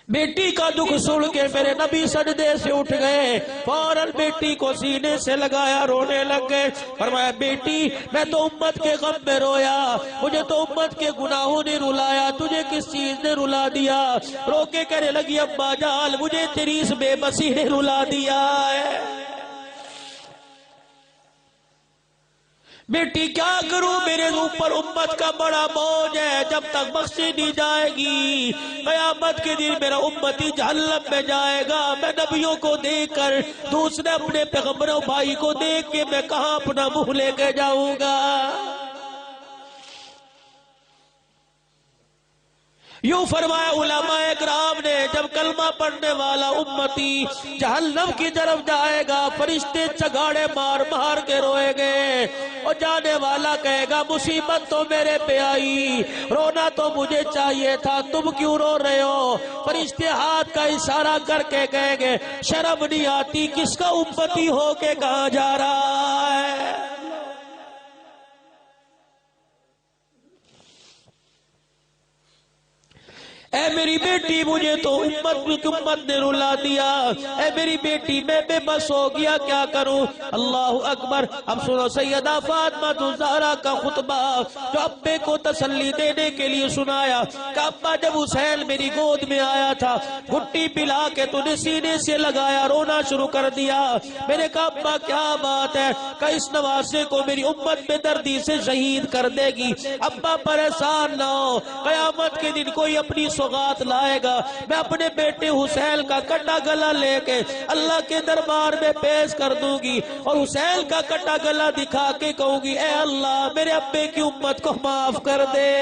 بیٹی کا دکھ سن کے میرے نبی سجدے سے اٹھ گئے، فوراً بیٹی کو سینے سے لگایا، رونے لگ گئے. فرمایا بیٹی میں تو امت کے غم میں رویا، مجھے تو امت کے گناہوں نے رلایا، تجھے کس چیز نے رلا دیا؟ رو کے کہنے لگی ابا جان مجھے تیری اس بے بسی نے رلا دیا ہے. بیٹی کیا کروں، میرے اوپر امت کا بڑا بوجھ ہے، جب تک بخشی نہیں جائے گی قیامت کے دن میرا امتی جہنم میں جائے گا. میں نبیوں کو دیکھ کر، دوسرے اپنے پیغمبروں بھائی کو دیکھ کے میں کہاں اپنا منہ لے کے جاؤں گا؟ یوں فرمایا علماء اکرام نے جب کلمہ پڑھنے والا امتی جہنم کی طرف جائے گا فرشتے چگاڑے مار مار کے روئے گے اور جانے والا کہے گا مصیبت تو میرے پہ آئی، رونا تو مجھے چاہیے تھا، تم کیوں رو رہے ہو؟ فرشتے ہاتھ کا اشارہ کر کے کہیں گے شرم نہیں آتی، کس کا امتی ہو کے کہاں جا رہا ہے؟ اے میری بیٹی مجھے تو امت نے رلا دیا، اے میری بیٹی میں بے بس ہو گیا، کیا کروں؟ اللہ اکبر. اب سنو سیدہ فاطمہ الزہرا کا خطبہ جو ابے کو تسلی دینے کے لیے سنایا کہ ابا جب حسین میری گود میں آیا تھا گھٹی پلا کے تو نے سینے سے لگایا، رونا شروع کر دیا. میں نے کہا ابا کیا بات ہے کہ اس نواسے کو میری امت میں دردی سے شہید کر دے گی؟ ابا پریشان نہ ہو، قیامت کے دن کوئی اپنی سوغات لائے گا، میں اپنے بیٹے حسین کا کٹا گلا لے کے اللہ کے دربار میں پیش کر دوں گی اور حسین کا کٹا گلا دکھا کے کہوں گی اے اللہ میرے ابے کی امت کو معاف کر دے.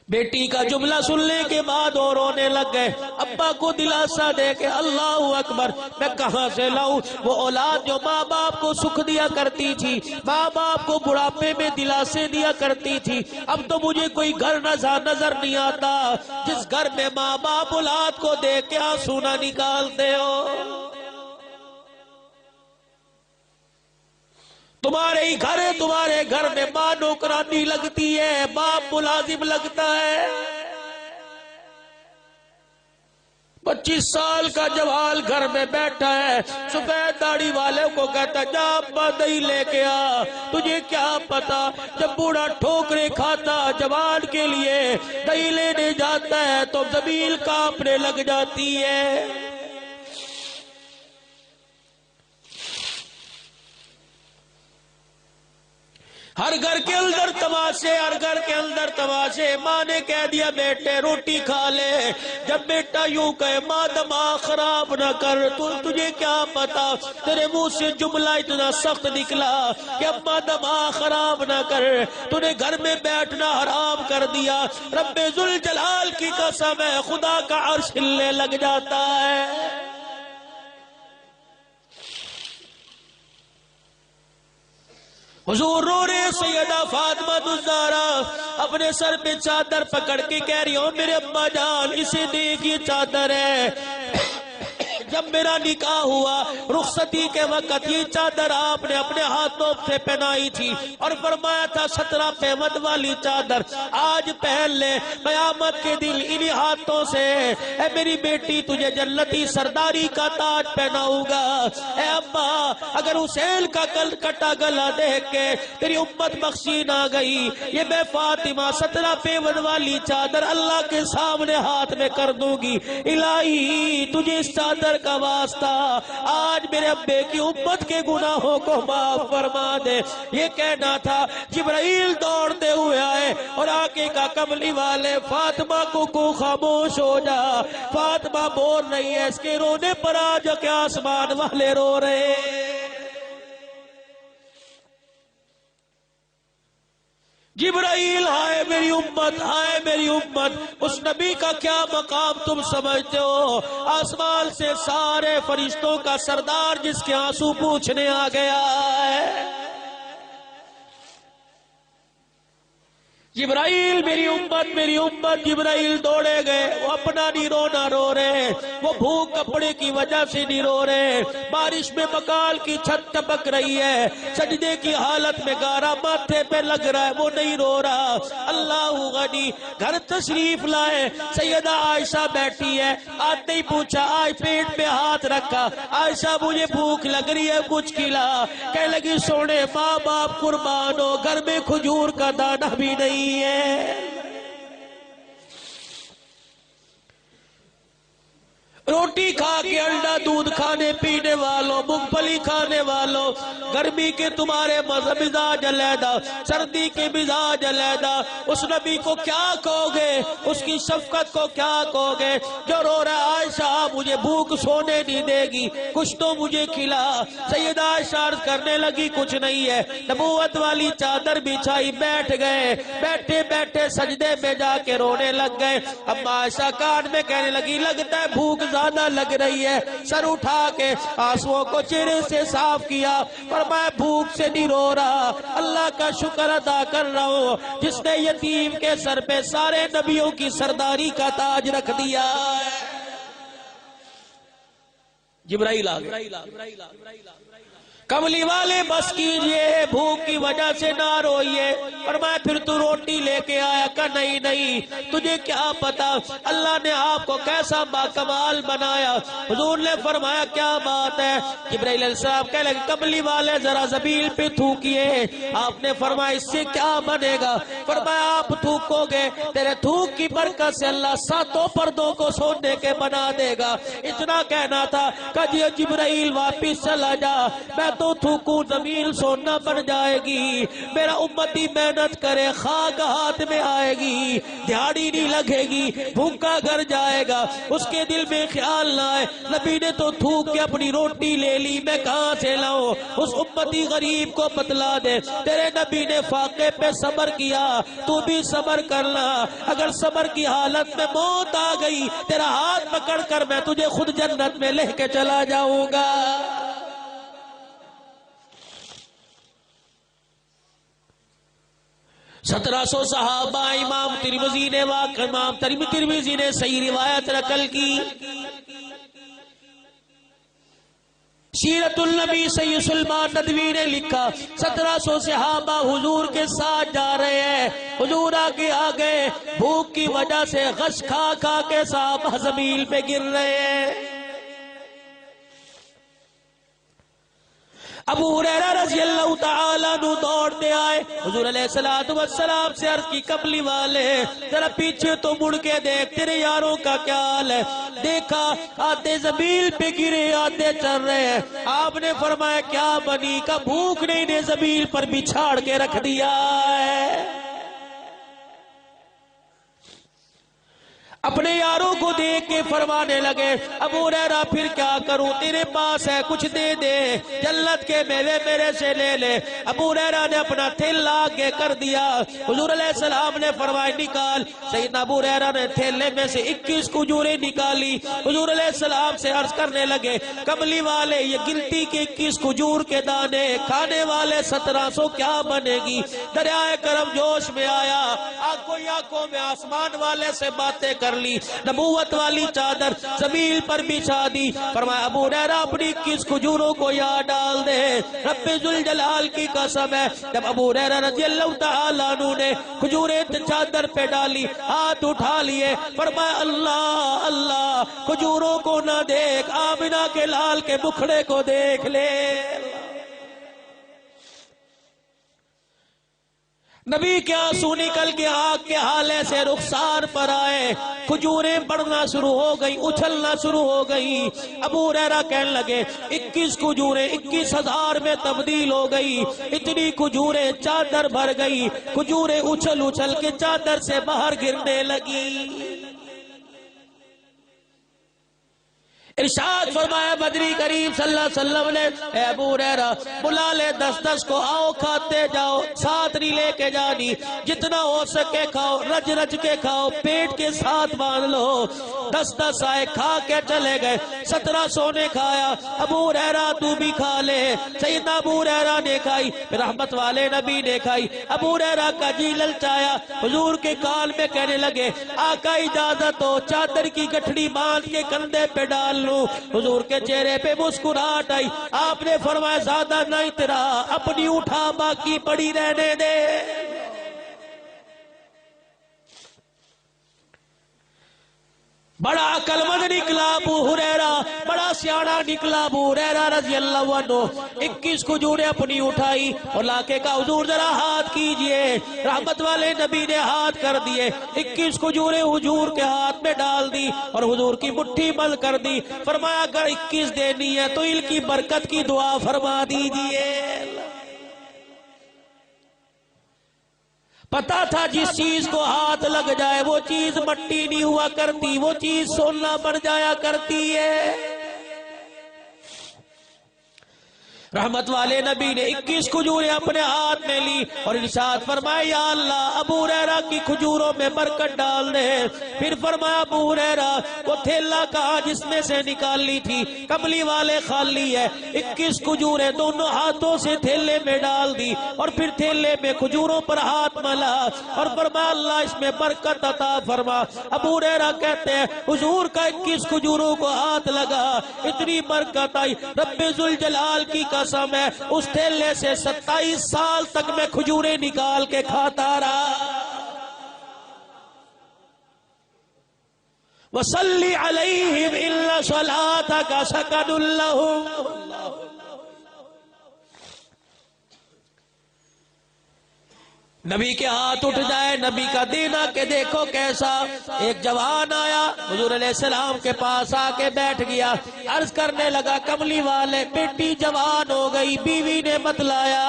بیٹی کا جملہ سننے کے بعد اور رونے لگ گئے. ابا کو دلاسا دے کے اللہ اکبر میں کہاں سے لاؤں وہ اولاد جو ماں باپ کو سکھ دیا کرتی تھی، ماں باپ کو بڑھاپے میں دلاسے دیا کرتی تھی. اب تو مجھے کوئی گھر نظر نہیں آتا جس گھر میں ماں باپ اولاد کو دیکھ کے آنسو نہ نکالتے ہو. تمہارے ہی گھر ہے، تمہارے گھر میں ماں نوکرانی لگتی ہے، باپ ملازم لگتا ہے، 25 سال کا جوال گھر میں بیٹھا ہے، سفید داڑھی والے کو کہتا جا ابا دہی لے کے آ، تجھے کیا پتا جب بوڑھا ٹھوکرے کھاتا جوان کے لیے دہی لینے جاتا ہے تو زمین کانپنے لگ جاتی ہے۔ ہر گھر کے اندر تماشے، ہر گھر کے اندر تماشے۔ ماں نے کہہ دیا بیٹے روٹی کھا لے، جب بیٹا یوں کہے ماں دماغ خراب نہ کر، تجھے کیا پتا تیرے منہ سے جملہ اتنا سخت نکلا کہ ابا دماغ خراب نہ کر، تو نے گھر میں بیٹھنا حرام کر دیا۔ رب ذوالجلال کی قسم ہے خدا کا عرش ہلنے لگ جاتا ہے۔ حضور رو رہے، سیدہ فاطمہ الزہرا اپنے سر پہ چادر پکڑ کے کہہ رہی ہو میرے ابا جان اسے دیکھ یہ چادر ہے، جب میرا نکاح ہوا رخصتی کے وقت یہ چادر آپ نے اپنے ہاتھوں سے پہنائی تھی اور فرمایا تھا 17 پہمت والی چادر آج پہن لے، قیامت کے دن انہی ہاتھوں سے اے میری بیٹی تجھے جنتی سرداری کا تاج پہناؤں گا۔ اے ابا اگر حسین کا کٹا گلا دیکھ کے تیری امت بخشی نہ گئی، یہ میں فاطمہ 17 پہمت والی چادر اللہ کے سامنے ہاتھ میں کر دوں گی۔ الہی تجھے اس چادر کا واسطہ آج میرے ابے کی امت کے گناہوں کو معاف فرما دے۔ یہ کہنا تھا، جبرائیل دوڑتے ہوئے آئے اور آگے کا کملی والے فاطمہ کو خاموش ہو جا، فاطمہ بول رہی ہے، اس کے رونے پر آج کے آسمان والے رو رہے۔ جبرائیل ہائے میری امت، ہائے میری امت، اس نبی کا کیا مقام تم سمجھتے ہو؟ آسمان سے سارے فرشتوں کا سردار جس کے آنسو پوچھنے آ گیا ہے۔ جبرائیل میری امت میری امت، جبرائیل دوڑے گئے، وہ اپنا نہیں رونا رو رہے، وہ بھوک کپڑے کی وجہ سے نہیں رو رہے، بارش میں مکان کی چھت ٹپک رہی ہے، سجدے کی حالت میں گارا ماتھے پہ لگ رہا ہے، وہ نہیں رو رہا۔ اللہ غنی گھر تشریف لائے، سیدہ عائشہ بیٹھی ہے، آتے ہی پوچھا آج پیٹ پہ ہاتھ رکھا، عائشہ مجھے بھوک لگ رہی ہے کچھ کھلا، کہنے لگی سونے ماں باپ قربان ہو، گھر میں کھجور کا دانہ بھی نہیں ہے۔ روٹی کھا کے انڈا دودھ کھانے پینے والوں، مونگ پھلی کھانے والوں، گرمی کے تمہارے مزاج علیحدہ، سردی کے مزاج علیحدہ، اس نبی کو کیا کہو گے؟ اس کی شفقت کو کیا کہو گے جو رو رہا ہے عائشہ مجھے بھوک سونے نہیں دے گی، کچھ تو مجھے کھلا۔ سیدہ عائشہ عرض کرنے لگی کچھ نہیں ہے، نبوت والی چادر بچھائی، بیٹھ گئے، بیٹھے بیٹھے سجدے میں جا کے رونے لگ گئے۔ اب عائشہ کان میں کہنے لگی لگتا ہے بھوک زیادہ لگ رہی ہے، سر اٹھا کے آنسوؤں کو چہرے سے صاف کیا، پر میں بھوک سے نہیں رو رہا، اللہ کا شکر ادا کر رہا ہوں جس نے یتیم کے سر پہ سارے نبیوں کی سرداری کا تاج رکھ دیا۔ جبرائیل آ گئے، کملی والے بس کیجئے، بھوک کی وجہ سے نہ روئیے، اور میں پھر تو روٹی لے کے آیا کہ نہیں نہیں، تجھے کیا پتا اللہ نے آپ کو کیسا باکمال بنایا۔ حضور نے فرمایا کیا بات ہے؟ جبرائیل علیہ السلام کہنے لگے کملی والے ذرا زمین پہ تھوکیے۔ آپ نے فرمایا اس سے کیا بنے گا؟ فرمایا آپ تھوکو گے، تیرے تھوک کی برکت سے اللہ 7 پردوں کو سونے کے بنا دے گا۔ اتنا کہنا تھا کہ جبرائیل واپس چلا جا، میں تو تھوکوں زمین سونا بن جائے گی، میرا امتی محنت کرے خاک ہاتھ میں آئے گی، دیہاڑی نہیں لگے گی، بھوکا گھر جائے گا۔ اس کے دل میں خیال نہ آئے نبی نے تو تھوک کے اپنی روٹی لے لی، میں کہاں سے لاؤں؟ اس امتی غریب کو بتلا دے تیرے نبی نے فاقے پہ صبر کیا، تو بھی صبر کرنا، اگر صبر کی حالت میں موت آ گئی تیرا ہاتھ پکڑ کر میں تجھے خود جنت میں لے کے چلا جاؤں گا۔ 1700 صحابہ، امام ترمذی نے امام ترمذی نے صحیح روایت نقل کی، سیرت النبی سید سلمان ندوی نے لکھا 1700 صحابہ حضور کے ساتھ جا رہے ہیں، حضور آگے آگے بھوک کی وجہ سے غش کھا کھا کے صحابہ زمین پہ گر رہے ہیں۔ ابو ہریرہ رضی اللہ تعالیٰ عنہ دوڑتے آئے، حضور علیہ السلام سے عرض کی کملی والے ذرا پیچھے تو مڑ کے دیکھ تیرے یاروں کا کیا حال ہے۔ دیکھا آدھے زمین پہ گرے آدھے چل رہے ہیں۔ آپ نے فرمایا کیا بنی کا بھوک نے انہیں زمین پر بچھاڑ کے رکھ دیا ہے۔ اپنے یاروں کو دیکھ کے فرمانے لگے ابو ہریرہ پھر کیا کروں، تیرے پاس ہے کچھ دے دے، جنت کے میوے میرے سے لے لے۔ ابو ہریرہ نے اپنا تھیلا آگے کر دیا، حضور علیہ السلام نے فرمایا نکال۔ سیدنا ابو ہریرہ نے تھیلے میں سے 21 کھجوریں نکالی، حضور علیہ السلام سے عرض کرنے لگے کملی والے یہ گنتی کے 21 کھجور کے دانے کھانے والے 1700 کیا بنے گی۔ دریائے کرم جوش میں آیا، آنکھوں میں آسمان والے سے باتیں کر لی، نبوت والی چادر زمین پر بچھا دی۔ فرمایا ابو ہریرہ اپنی 21 کھجوروں کو یاد ڈال دے، رب ذوالجلال کی قسم ہے۔ جب ابو ہریرہ رضی اللہ تعالیٰ عنہ نے کھجوریں چادر پہ ڈالی، ہاتھ اٹھا لیے، فرمایا اللہ اللہ کھجوروں کو نہ دیکھ، آمنہ کے لال کے مکھڑے کو دیکھ لے۔ نبی کے آنسو نکل کے آنکھ کے حالے سے رخسار پر آئے، کھجوریں بڑھنا شروع ہو گئی، اچھلنا شروع ہو گئی۔ ابو ہریرہ کہنے لگے 21 کھجوریں 21,000 میں تبدیل ہو گئی، اتنی کھجوریں چادر بھر گئی، کھجوریں اچھل اچھل کے چادر سے باہر گرنے لگی۔ ارشاد فرمایا بدری کریم صلی اللہ علیہ وسلم نے اے ابو ہریرہ بلا لے 10 کو، آؤ کھاتے جاؤ، ساتھ نہیں لے کے جانی، جتنا ہو سکے کھاؤ، رج رج کے کھاؤ، پیٹ کے ساتھ باندھ لو۔ 10 آئے کھا کے چلے گئے، 1700 نے کھایا۔ ابو ہریرہ تو بھی کھا لے۔ سیدنا ابو ہریرہ نے کھائی، پھر رحمت والے نبی نے کھائی۔ ابو ہریرہ کا جی للچایا، حضور کے کان میں کہنے لگے آقا اجازت ہو چادر کی گٹھڑی باندھ کے کندھے پہ ڈال۔ حضور کے چہرے پہ مسکراہٹ آئی، آپ نے فرمایا زیادہ نہیں تیرا، اپنی اٹھا باقی پڑی رہنے دے۔ بڑا عقل مند نکلا ابو ہریرہ، بڑا سیاڑا نکلا ابو ہریرہ رضی اللہ عنہ۔ 21 کھجوریں اپنی اٹھائی اور لا کے کہا حضور ذرا ہاتھ کیجئے۔ رحمت والے نبی نے ہاتھ کر دیے، 21 کھجوریں حضور کے ہاتھ میں ڈال دی اور حضور کی مٹھی بند کر دی۔ فرمایا اگر 21 دینی ہے تو ان کی برکت کی دعا فرما دیجئے۔ پتا تھا جس چیز کو ہاتھ لگ جائے وہ چیز مٹی نہیں ہوا کرتی، وہ چیز سونا بن جایا کرتی ہے۔ رحمت والے نبی نے 21 کھجوریں اپنے ہاتھ میں لی اور ارشاد فرمایا یا اللہ ابو ہریرہ کی کھجوروں میں برکت ڈال دے۔ پھر فرمایا ابو ہریرہ وہ تھیلا کہا جس میں سے نکالی تھی، کملی والے خالی ہے۔ 21 کھجوریں دونوں ہاتھوں سے تھیلے میں ڈال دی اور پھر تھیلے میں کھجوروں پر ہاتھ ملا اور فرمایا اللہ اس میں برکت عطا فرما۔ ابو ہریرہ کہتے ہیں حضور کا 21 کھجوروں کو ہاتھ لگا، اتنی برکت آئی، رب ذوالجلال کی قسم ہے اس تھیلے سے 27 سال تک میں کھجوریں نکال کے کھاتا رہا۔ وَصَلِّ عَلَيْهِمْ إِلَّا صَلَاتَكَ سَكَنٌ لَهُمْ۔ نبی کے ہاتھ اٹھ جائے، نبی کا دینا کہ دیکھو کیسا۔ ایک جوان آیا حضور علیہ السلام کے پاس آ کے بیٹھ گیا، عرض کرنے لگا کملی والے بیٹی جوان ہو گئی، بیوی نے بتلایا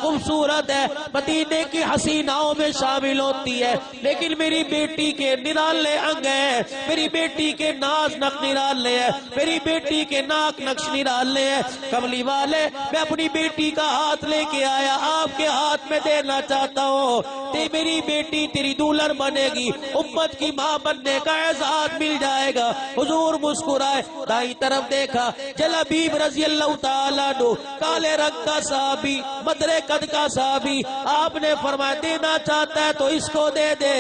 خوبصورت ہے، مدینے کی حسیناؤں میں شامل ہوتی ہے، لیکن میری بیٹی کے نرالے انگ ہیں، میری بیٹی کے ناز نخ نرالے ہیں، میری بیٹی کے ناک نقش نرالے ہیں۔ کملی والے میں اپنی بیٹی کا ہاتھ لے کے آیا، آپ کے ہاتھ میں دینا چاہتا ہوں۔ جاؤ، میری بیٹی تیری دولہن بنے گی، امت کی ماں بننے کا اعزاز مل جائے گا۔ حضور مسکرائے، دائیں طرف دیکھا، جلابیب رضی اللہ تعالیٰ عنہ، کالے رنگ کا صحابی، مدرے قد کا صحابی، آپ نے فرمایا دینا چاہتا ہے تو اس کو دے دے۔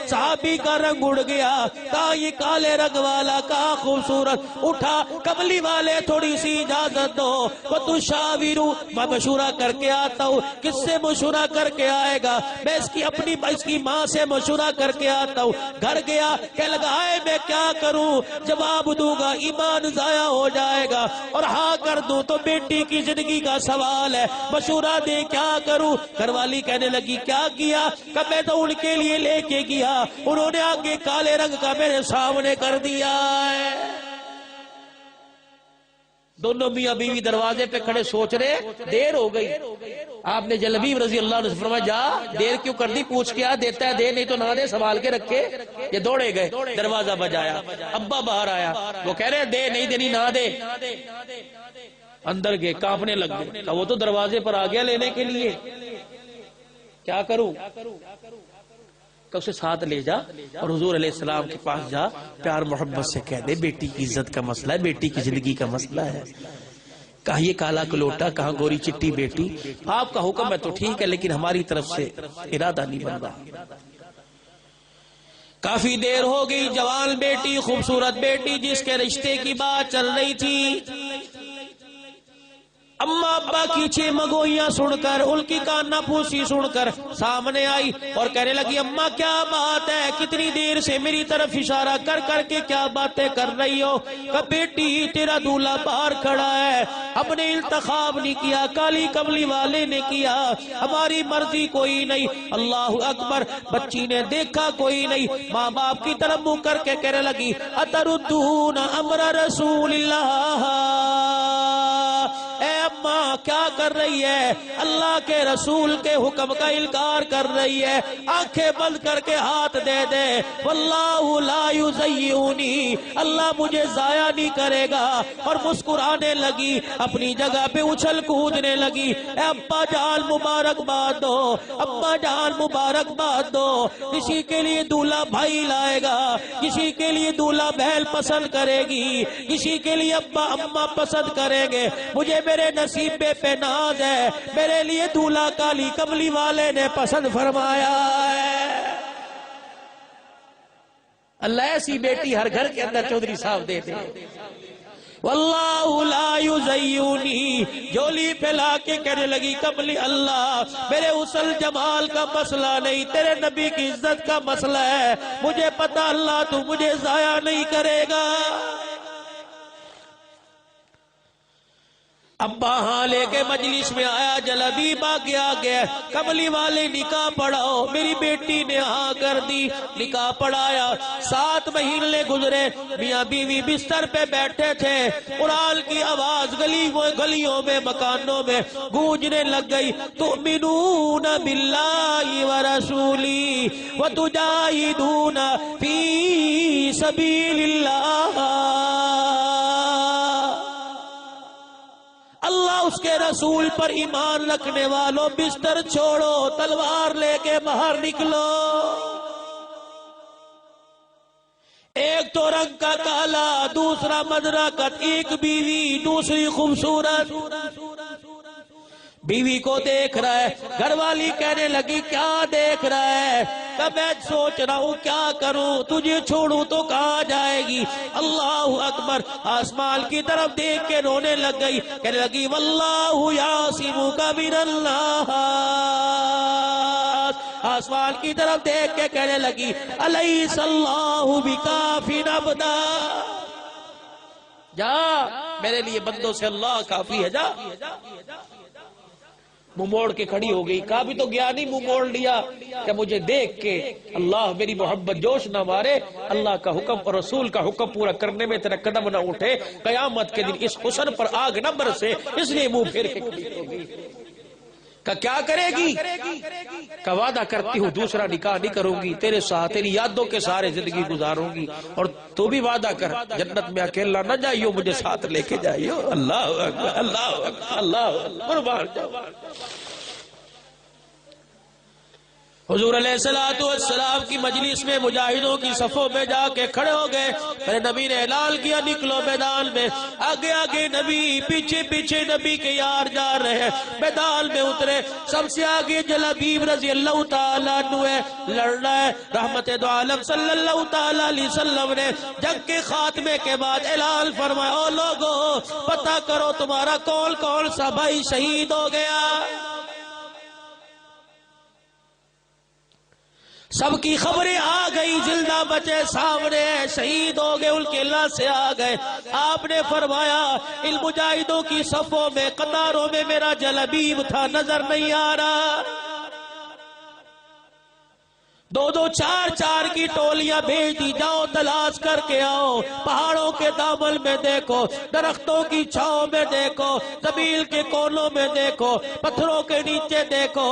صحابی کا رنگ اڑ گیا، کہا یہ کالے رنگ والا کہا خوبصورت، اٹھا کملی والے تھوڑی سی اجازت دو، وَتُشَاوِرُ، میں مشورہ کر کے آتا ہوں۔ کس سے مشورہ کر کے آئے گا؟ میں اس کی ماں سے مشورہ کر کے آتا ہوں۔ گھر گیا کہ لگائے میں کیا کروں، جواب دوں گا ایمان ضائع ہو جائے گا، اور ہاں کر دوں تو بیٹی کی زندگی کا سوال ہے، مشورہ دے کیا کروں۔ گھر والی کہنے لگی کیا کیا؟ کہ میں تو ان کے لیے لے کے گیا، انہوں نے آگے کالے رنگ کا میرے سامنے کر دیا ہے۔ دونوں میاں بیوی دروازے پہ کھڑے سوچ رہے، دیر ہو گئی۔ آپ نے جلبیب رضی اللہ عنہ سے فرمایا جا، دیر کیوں کر دی، پوچھ کیا دیتا ہے دے، نہیں تو نہ دے، سنبھال کے رکھے۔ یہ دوڑے گئے، دروازہ بجایا، ابا باہر آیا، وہ کہہ رہے دے نہیں دینی نہ دے۔ اندر گئے، کانپنے لگ گئے، وہ تو دروازے پر آ گیا لینے کے لیے، کیا کروں؟ کہ اسے ساتھ لے جا اور حضور علیہ السلام کے پاس جا، پیار محبت سے کہہ دے بیٹی کی عزت کا مسئلہ ہے، بیٹی کی زندگی کا مسئلہ ہے۔ کہاں یہ کالا کلوٹا، کہاں گوری چٹی بیٹی، آپ کا حکم ہے تو ٹھیک ہے، لیکن ہماری طرف سے ارادہ نہیں بن رہا۔ کافی دیر ہو گئی، جوان بیٹی، خوبصورت بیٹی، جس کے رشتے کی بات چل رہی تھی، اما ابا کی چھ مگوئیاں سن کر، ان کی کانا پھوسی سن کر سامنے آئی اور کہنے لگی اما کیا بات ہے، کتنی دیر سے میری طرف اشارہ کر کر کے کیا باتیں کر رہی ہو؟ کہ بیٹی تیرا دولہا باہر کھڑا ہے، ہم نے انتخاب نہیں کیا، کالی کملی والے نے کیا، ہماری مرضی کوئی نہیں۔ اللہ اکبر، بچی نے دیکھا کوئی نہیں، ماں باپ کی طرف منہ کر کے کہنے لگی اتردون امر رسول اللہ، اے اماں کیا کر رہی ہے؟ اللہ کے رسول کے حکم کا انکار کر رہی ہے، آنکھیں بند کر کے ہاتھ دے دے، واللہ لا یضیعنی، اللہ مجھے ضائع نہیں کرے گا، اور مسکرانے لگی، اپنی جگہ پہ اچھل کودنے لگی۔ اے ابا جان مبارکباد دو، ابا جان مبارکباد دو، کسی کے لیے دولہا بھائی لائے گا، کسی کے لیے دولہا بہن پسند کرے گی، کسی کے لیے ابا اما پسند کریں گے، مجھے میرے نصیب پہ ناز ہے، میرے لیے دولہا کالی کملی والے نے پسند فرمایا ہے۔ اللہ ایسی بیٹی ہر گھر کے اندر چودھری صاحب دے دے۔ واللہ لا یضیعنی، جولی پھیلا کے کہنے لگی کملی اللہ میرے حسن جمال کا مسئلہ نہیں، تیرے نبی کی عزت کا مسئلہ ہے، مجھے پتا اللہ تو مجھے ضائع نہیں کرے گا۔ ابا ہاں لے کے مجلس میں آیا، جلابیب آ گیا، کملی والے نکاح پڑھاؤ، میری بیٹی نے ہاں کر دی، نکاح پڑھایا۔ 7 مہینے گزرے، میاں بیوی بستر پہ بیٹھے تھے، قرآن کی آواز گلیوں میں مکانوں میں گونجنے لگ گئی، تؤمنون باللہ ورسولہ وتجاہدون فی سبیل اللہ، اللہ اس کے رسول پر ایمان رکھنے والوں بستر چھوڑو، تلوار لے کے باہر نکلو۔ ایک تو رنگ کا کالا، دوسرا مدرکت، ایک بیوی دوسری خوبصورت، بیوی کو دیکھ رہا ہے، گھر والی کہنے لگی کیا دیکھ رہا ہے؟ کہ میں سوچ رہا ہوں کیا کروں، تجھے چھوڑوں تو کہاں جائے گی؟ اللہ اکبر، آسمان کی طرف دیکھ کے رونے لگ گئی، کہنے لگی واللہ یعصمک من الناس، آسمان کی طرف دیکھ کے کہنے لگی الیس اللہ بکاف عبدا، جا میرے لیے بندوں سے اللہ کافی ہے، جا۔ منہ موڑ کے کھڑی ہو گئی، کہا بھی تو گیا نہیں، منہ موڑ لیا کہ مجھے دیکھ کے اللہ میری محبت جوش نہ مارے، اللہ کا حکم اور رسول کا حکم پورا کرنے میں تیرا قدم نہ اٹھے، قیامت کے دن اس حسن پر آگ نہ برسے، اس لیے منہ پھیر کے کھڑی ہو گئی۔ کہ کیا کرے گی؟ کہ وعدہ کرتی ہوں دوسرا نکاح نہیں کروں گی، تیرے ساتھ تیری یادوں کے سارے زندگی گزاروں گی، اور تو بھی وعدہ کر جنت میں اکیلا نہ جائیو، مجھے ساتھ لے کے جائیو۔ اللہ اکبر، اللہ اکبر، اللہ اکبر، قربان جاؤ۔ حضور علیہ الصلوۃ والسلام کی مجلس میں مجاہدوں کی صفوں میں جا کے کھڑے ہو گئے. میرے نبی نے اعلان کیا نکلو میدان میں. آگے آگے نبی، پیچھے پیچھے نبی کے یار جا رہے ہیں. میدان میں اترے. سب سے آگے جلابیب رضی اللہ تعالیٰ عنہ ہے، لڑ رہا ہے. رحمت دو عالم صلی اللہ تعالیٰ علیہ وسلم نے جنگ کے خاتمے کے بعد اعلان فرمایا، او لوگو پتہ کرو تمہارا کون کون سا بھائی شہید ہو گیا. سب کی خبریں آ گئی، زندہ بچے سامنے شہید ہو گئے، ان کے اللہ سے آ گئے. آپ نے فرمایا ان مجاہدوں کی صفوں میں قطاروں میں میرا جلابیب تھا، نظر نہیں آ رہا. دو دو چار چار کی ٹولیاں بھیج دی، جاؤ تلاش کر کے آؤ. پہاڑوں کے دامن میں دیکھو، درختوں کی چھاؤں میں دیکھو، زمین کے کونوں میں دیکھو، پتھروں کے نیچے دیکھو.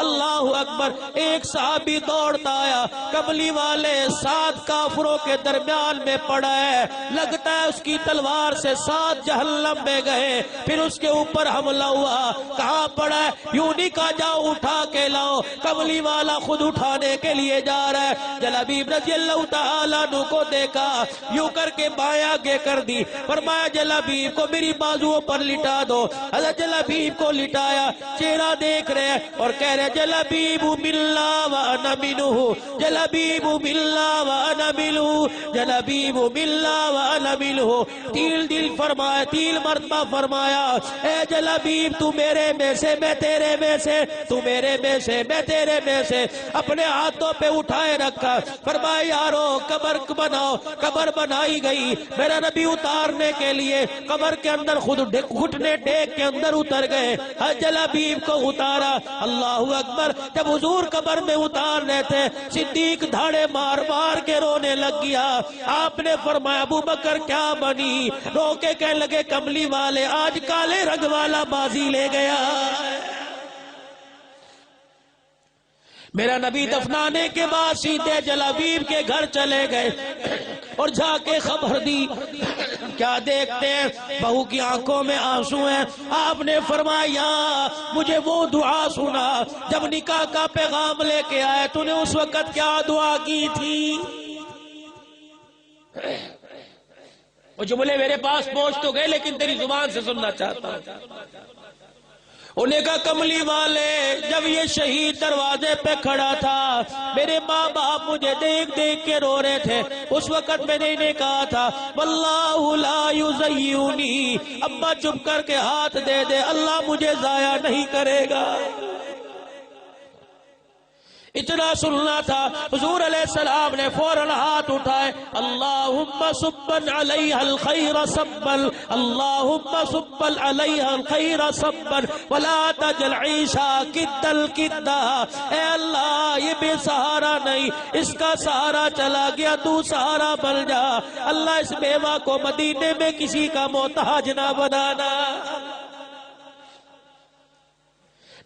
اللہ اکبر. ایک صحابی دوڑتا آیا، کملی والے 7 کافروں کے درمیان میں پڑا ہے، لگتا ہے اس کی تلوار سے 7 جہنم میں گئے. پھر اس کے اوپر حملہ ہوا. کہاں پڑا ہے؟ یوں نہیں کہا جاؤ اٹھا کے لاؤ. کملی والا خود اٹھانے کے لیے جا رہا ہے. جلابیب رضی اللہ تعالیٰ عنہ کو دیکھا، یوں کر کے بائیں آگے کر دی. فرمایا جلابیب کو میری بازوؤں پر لٹا دو. حضرت جلابیب کو لٹایا. چہرہ دیکھ رہے ہیں اور کہہ رہے جلابیب ملنا وانا منہ، جلابیب ملنا وانا منہ، جلابیب ملنا وانا منہ. تیل دل فرمایا، 3 مرتبہ فرمایا اے جلابیب تو میرے میں سے میں تیرے میں سے، تو میرے میں سے میں تیرے میں سے. اپنے ہاتھوں پہ اٹھائے رکھا. فرمایا یارو قبر بناؤ. قبر بنائی گئی. میرا نبی اتارنے کے لیے قبر کے اندر خود گھٹنے ٹیک کے اندر اتر گئے. جلابیب کو اتارا. اللہ اکبر. جب حضور قبر میں اتار رہے تھے، صدیق دھاڑے مار مار کے رونے لگ گیا. آپ نے فرمایا ابو بکر کیا بنی؟ رو کے کہنے لگے کملی والے آج کالے رنگ والا بازی لے گیا. میرا نبی دفنانے کے بعد سیدھے جلابیب کے گھر چلے گئے اور جا کے خبر دی. کیا دیکھتے ہیں؟ بہو کی آنکھوں میں آنسو ہیں. آپ نے فرمایا مجھے وہ دعا سنا جب نکاح کا پیغام لے کے آئے، تو نے اس وقت کیا دعا کی تھی؟ وہ جملے میرے پاس پہنچ تو گئے لیکن تیری زبان سے سننا چاہتا ہوں. انہیں کہا کملی والے جب یہ شہید دروازے پہ کھڑا تھا، میرے ماں باپ مجھے دیکھ دیکھ کے رو رہے تھے. اس وقت میں نے انہیں کہا تھا واللہ لا یضیعنی، ابا چپ کر کے ہاتھ دے دے، اللہ مجھے ضائع نہیں کرے گا. اتنا سننا تھا. حضور علیہ السلام نے فوراً ہاتھ اٹھائے، اللہم صبن علیہ الخیر صبن، اللہم صبن علیہ الخیر صبن ولا تجعل عیشا کدل کدا. اے اللہ یہ بے سہارا نہیں، اس کا سہارا چلا گیا، تو سہارا بن جا. اللہ اس بیوہ کو مدینے میں کسی کا محتاج نہ بنانا.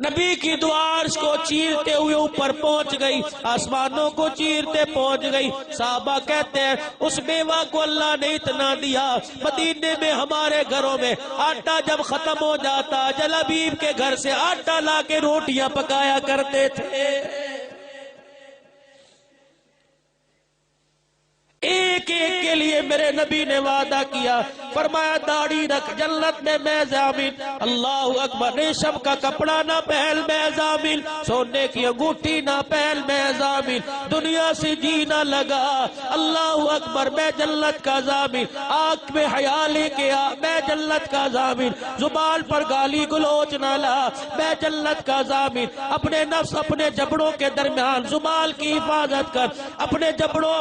نبی کی دعا عرش کو چیرتے ہوئے اوپر پہنچ گئی، آسمانوں کو چیرتے پہنچ گئی. صحابہ کہتے ہیں اس بیوہ کو اللہ نے اتنا دیا، مدینے میں ہمارے گھروں میں آٹا جب ختم ہو جاتا جلابیب کے گھر سے آٹا لا کے روٹیاں پکایا کرتے تھے. ایک ایک کے لیے میرے نبی نے وعدہ کیا. فرمایا داڑھی رکھ جنت میں میں ضامن. اللہ اکبر. ریشم کا کپڑا نہ پہن میں ضامن، سونے کی انگوٹھی نہ پہن میں ضامن، دنیا سے جینا لگا. اللہ اکبر. میں جنت کا ضامن. آنکھ میں حیا لے کے آ، میں جنت کا ضامن. زبان پر گالی گلوچ نہ لا، میں جنت کا ضامن. اپنے نفس اپنے جبڑوں کے درمیان زبان کی حفاظت کر، اپنے جبڑوں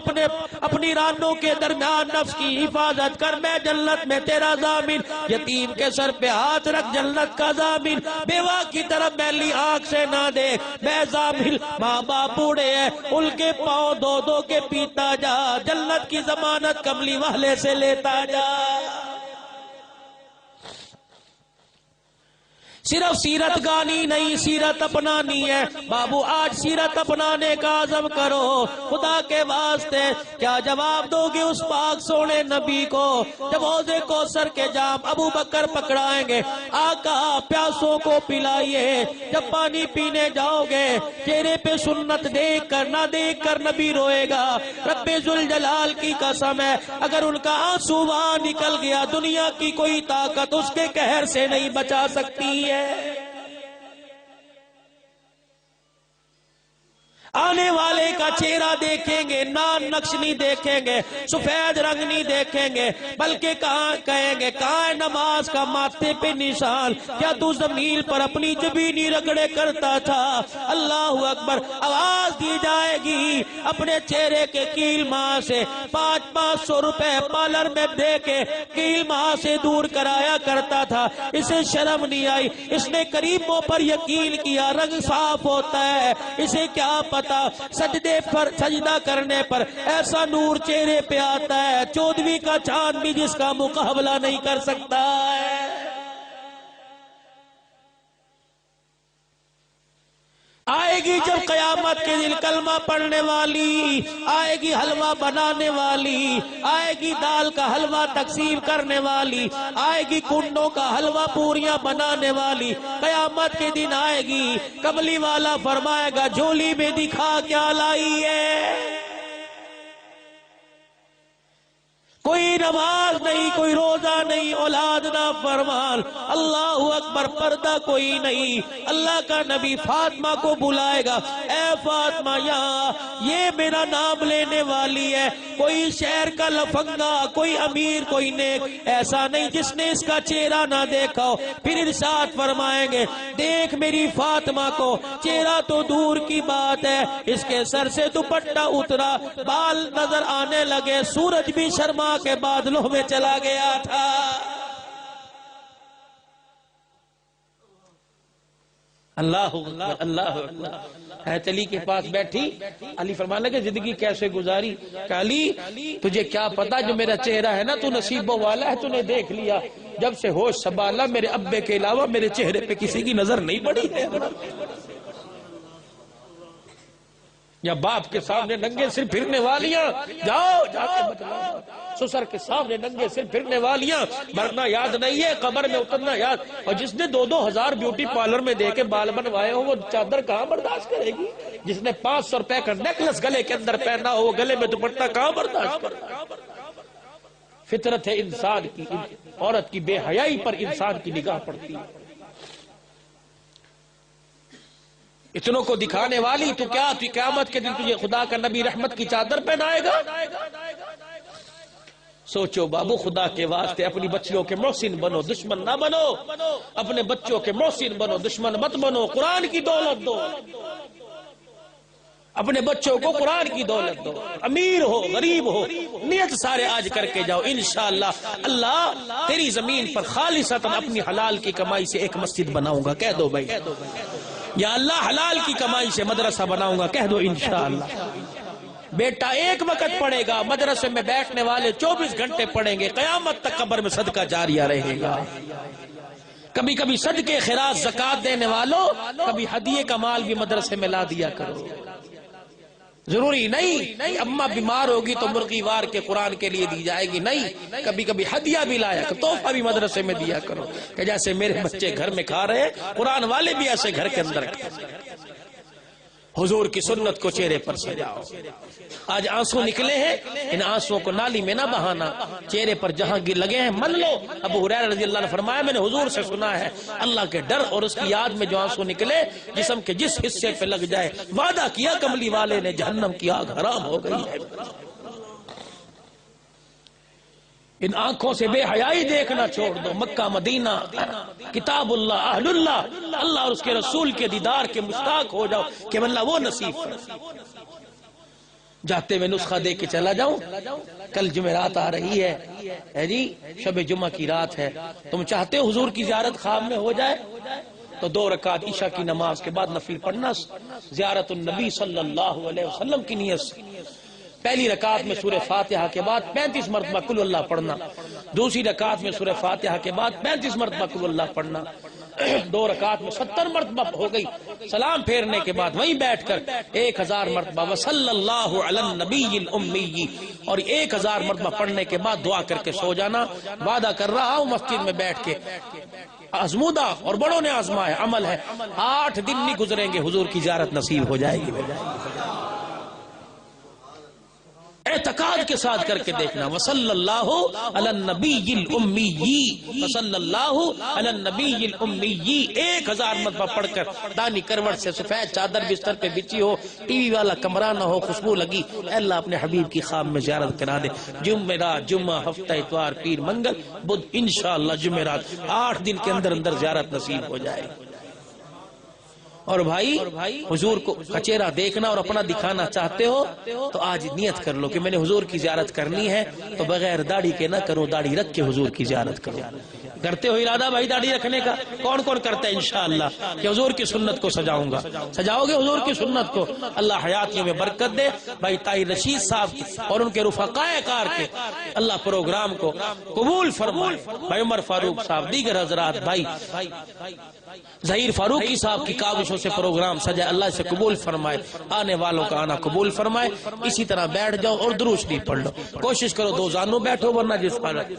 اپنی رانوں کے درمیان نفس کی حفاظت کر، میں جنت میں تیرا ضامن. یتیم کے سر پہ ہاتھ رکھ، جنت کا ضامن. بیوہ کی طرف میلی آنکھ سے نہ دیکھ، میں ضامن. ماں باپ بوڑھے ہیں، ان کے پاؤں دو دو کے پیتا جا، جنت کی ضمانت کملی والے سے لیتا جا. صرف سیرت گانی نہیں، سیرت اپنانی ہے۔ بابو آج سیرت اپنانے کا عزم کرو، خدا کے واسطے کیا جواب دو گے اس پاک سونے نبی کو جب حوض کوثر کے جام ابو بکر پکڑائیں گے؟ آقا پیاسوں کو پلائیے، جب پانی پینے جاؤ گے چہرے پہ سنت دیکھ کر نہ دیکھ کر نبی روئے گا۔ رب ذوالجلال کی قسم ہے اگر ان کا آنسو وہاں نکل گیا دنیا کی کوئی طاقت اس کے قہر سے نہیں بچا سکتی ہے۔ آنے والے کا چہرہ دیکھیں گے، نام نقش نہیں دیکھیں گے، سفید رنگ نہیں دیکھیں گے، بلکہ کہیں گے کہاں ہے نماز کا ماتھے پہ نشان؟ کیا تو زمین پر اپنی جبینی رگڑے کرتا تھا؟ اللہ اکبر، آواز دی جائے گی اپنے چہرے کے کیل ماں سے 500 روپے پارلر میں دے کے کیل ماں سے دور کرایا کرتا تھا، اسے شرم نہیں آئی، اس نے قریبوں پر یقین کیا رنگ صاف ہوتا ہے، اسے کیا پتہ سجدے پر سجدہ کرنے پر ایسا نور چہرے پہ آتا ہے 14ویں کا چاند بھی جس کا مقابلہ نہیں کر سکتا ہے۔ آئے گی جب قیامت کے دن کلمہ پڑھنے والی، آئے گی حلوہ بنانے والی، آئے گی دال کا حلوہ تقسیم کرنے والی، آئے گی کنڈوں کا حلوہ پوریاں بنانے والی، قیامت کے دن آئے گی، کملی والا فرمائے گا جھولی میں دکھا کیا لائی ہے؟ کوئی نماز نہیں، کوئی روزہ نہیں، اولاد نہ فرمان، اللہ اکبر، پردہ کوئی نہیں۔ اللہ کا نبی فاطمہ کو بلائے گا، اے فاطمہ یہاں، یہ میرا نام لینے والی ہے، کوئی شہر کا لفنگا، کوئی امیر، کوئی نیک ایسا نہیں جس نے اس کا چہرہ نہ دیکھا ہو۔ پھر ارشاد فرمائیں گے دیکھ میری فاطمہ کو، چہرہ تو دور کی بات ہے، اس کے سر سے دوپٹہ اترا، بال نظر آنے لگے، سورج بھی شرما کے بادلوں میں چلا گیا تھا۔ اللہ اللہ حضرت علی کے پاس بیٹھی، علی فرمانے لگے زندگی کیسے گزاری؟ کہ علی تجھے کیا پتا جو میرا چہرہ ہے نا تو نصیبوں والا ہے، تو نے دیکھ لیا، جب سے ہوش سنبھالا میرے ابے کے علاوہ میرے چہرے پہ کسی کی نظر نہیں پڑی ہے۔ یا باپ کے سامنے ننگے سر پھرنے والیاں جاؤ جا کے بتلاؤ، سسر کے سامنے ننگے سر پھرنے والیاں مرنا یاد نہیں ہے، قبر میں اترنا یاد، اور جس نے 2,000 بیوٹی پارلر میں دے کے بال بنوائے ہو وہ چادر کہاں برداشت کرے گی؟ جس نے 500 روپے کا نیکلس گلے کے اندر پہنا ہو وہ گلے میں دوپٹہ کہاں برداشت کرے گا؟ فطرت ہے انسان کی، عورت کی بے حیائی پر انسان کی نگاہ پڑتی ہے۔ اتنوں کو دکھانے والی تو کیا تو قیامت کے دن تجھے خدا کا نبی رحمت کی چادر پہنائے گا؟ سوچو بابو، خدا کے واسطے اپنی بچیوں کے محسن بنو، دشمن نہ بنو، اپنے بچوں کے محسن بنو، دشمن مت بنو، قرآن کی دولت دو، اپنے بچوں کو قرآن کی دولت دو، امیر ہو غریب ہو نیت سارے آج کر کے جاؤ، انشاءاللہ اللہ تیری زمین پر خالصتاً اپنی حلال کی کمائی سے ایک مسجد بناؤں گا، کہہ دو بھائی، یا اللہ حلال کی کمائی سے مدرسہ بناؤں گا، کہہ دو انشاءاللہ۔ بیٹا ایک وقت پڑھے گا، مدرسے میں بیٹھنے والے 24 گھنٹے پڑھیں گے، قیامت تک قبر میں صدقہ جاریہ رہے گا۔ کبھی کبھی صدقے خیرات زکات دینے والوں کبھی ہدیے کا مال بھی مدرسے میں لا دیا کرو، ضروری نہیں اماں بیمار ہوگی تو مرغی وار کے قرآن کے لیے دی جائے گی، نہیں، کبھی کبھی ہدیہ بھی لایا کرو، تحفہ بھی مدرسے میں دیا کرو، کہ جیسے میرے بچے گھر میں کھا رہے قرآن والے بھی ایسے گھر کے اندر کھا۔ حضور کی سنت کو چہرے پر سجاؤ۔ آج آنسو نکلے ہیں، ان آنسو کو نالی میں نہ بہانا، چہرے پر جہاں لگے ہیں من لو۔ ابو ہریرہ رضی اللہ عنہ فرمایا میں نے حضور سے سنا ہے اللہ کے ڈر اور اس کی یاد میں جو آنسو نکلے جسم کے جس حصے پہ لگ جائے وعدہ کیا کملی والے نے جہنم کی آگ حرام ہو گئی ہے۔ ان آنکھوں سے بے حیائی دیکھنا چھوڑ دو، مکہ مدینہ کتاب اللہ اہل اللہ، اللہ اور اس کے رسول کے دیدار کے مشتاق ہو جاؤ کہ اللہ وہ نصیب کرے۔ جاتے میں نسخہ دے کے چلا جاؤں، کل جمعرات آ رہی ہے جی، شب جمعہ کی رات ہے، تم چاہتے ہو حضور کی زیارت خواب میں ہو جائے تو 2 رکعت عشاء کی نماز کے بعد نفل پڑھنا، زیارت النبی صلی اللہ علیہ وسلم کی نیت سے۔ پہلی رکعت میں سورہ فاتحہ کے بعد 35 مرتبہ قل اللہ پڑھنا، دوسری رکعت میں سورہ فاتحہ کے بعد 35 مرتبہ قل اللہ پڑھنا، 2 رکعت میں 70 مرتبہ ہو گئی. سلام پھیرنے کے بعد وہیں بیٹھ کر 1000 مرتبہ وصلی اللہ علی النبی الامی اور 1000 مرتبہ پڑھنے کے بعد دعا کر کے سو جانا. وعدہ کر رہا ہوں مسجد میں بیٹھ کے، آزمودہ اور بڑوں نے آزمایا عمل ہے، 8 دن نہیں گزریں گے حضور کی زیارت نصیب ہو جائے گی. اعتقاد کے ساتھ کر کے دیکھنا. وصلی اللہ علی النبی الامی، وصلی اللہ علی النبی الامی 1000 مرتبہ پڑھ کر دانی کروٹ سے سفید چادر بستر پہ بچھی ہو، ٹی وی والا کمرہ نہ ہو، خوشبو لگی، اے اللہ اپنے حبیب کی خواب میں زیارت کرا دے. جمعرات، جمعہ، ہفتہ اتوار، پیر، منگل، بدھ، انشاءاللہ جمعرات 8 دن کے اندر اندر زیارت نصیب ہو جائے. اور بھائی حضور کو کچہرہ دیکھنا اور اپنا دکھانا چاہتے ہو تو آج نیت کر لو کہ میں نے حضور کی زیارت کرنی ہے تو بغیر داڑھی کے نہ کرو، داڑھی رکھ کے حضور کی زیارت کرو. کرتے ہو ارادہ بھائی داڑھی رکھنے کا؟ کون کون کرتا ہے انشاءاللہ کہ حضور کی سنت کو سجاؤں گا؟ سجاؤ گے حضور کی سنت کو؟ اللہ حیاتیوں میں برکت دے. بھائی طاہر رشید صاحب اور ان کے رفقائے کار کے اللہ پروگرام کو قبول فرمائے. بھائی عمر فاروق صاحب، دیگر حضرات، بھائی ظہیر فاروقی صاحب کی کاوشوں سے پروگرام سجا، اللہ سے قبول فرمائے. آنے والوں کا آنا قبول فرمائے. اسی طرح بیٹھ جاؤ اور درود شریف پڑھ لو. کوشش کرو 2 زانوں بیٹھو ورنہ جس حالت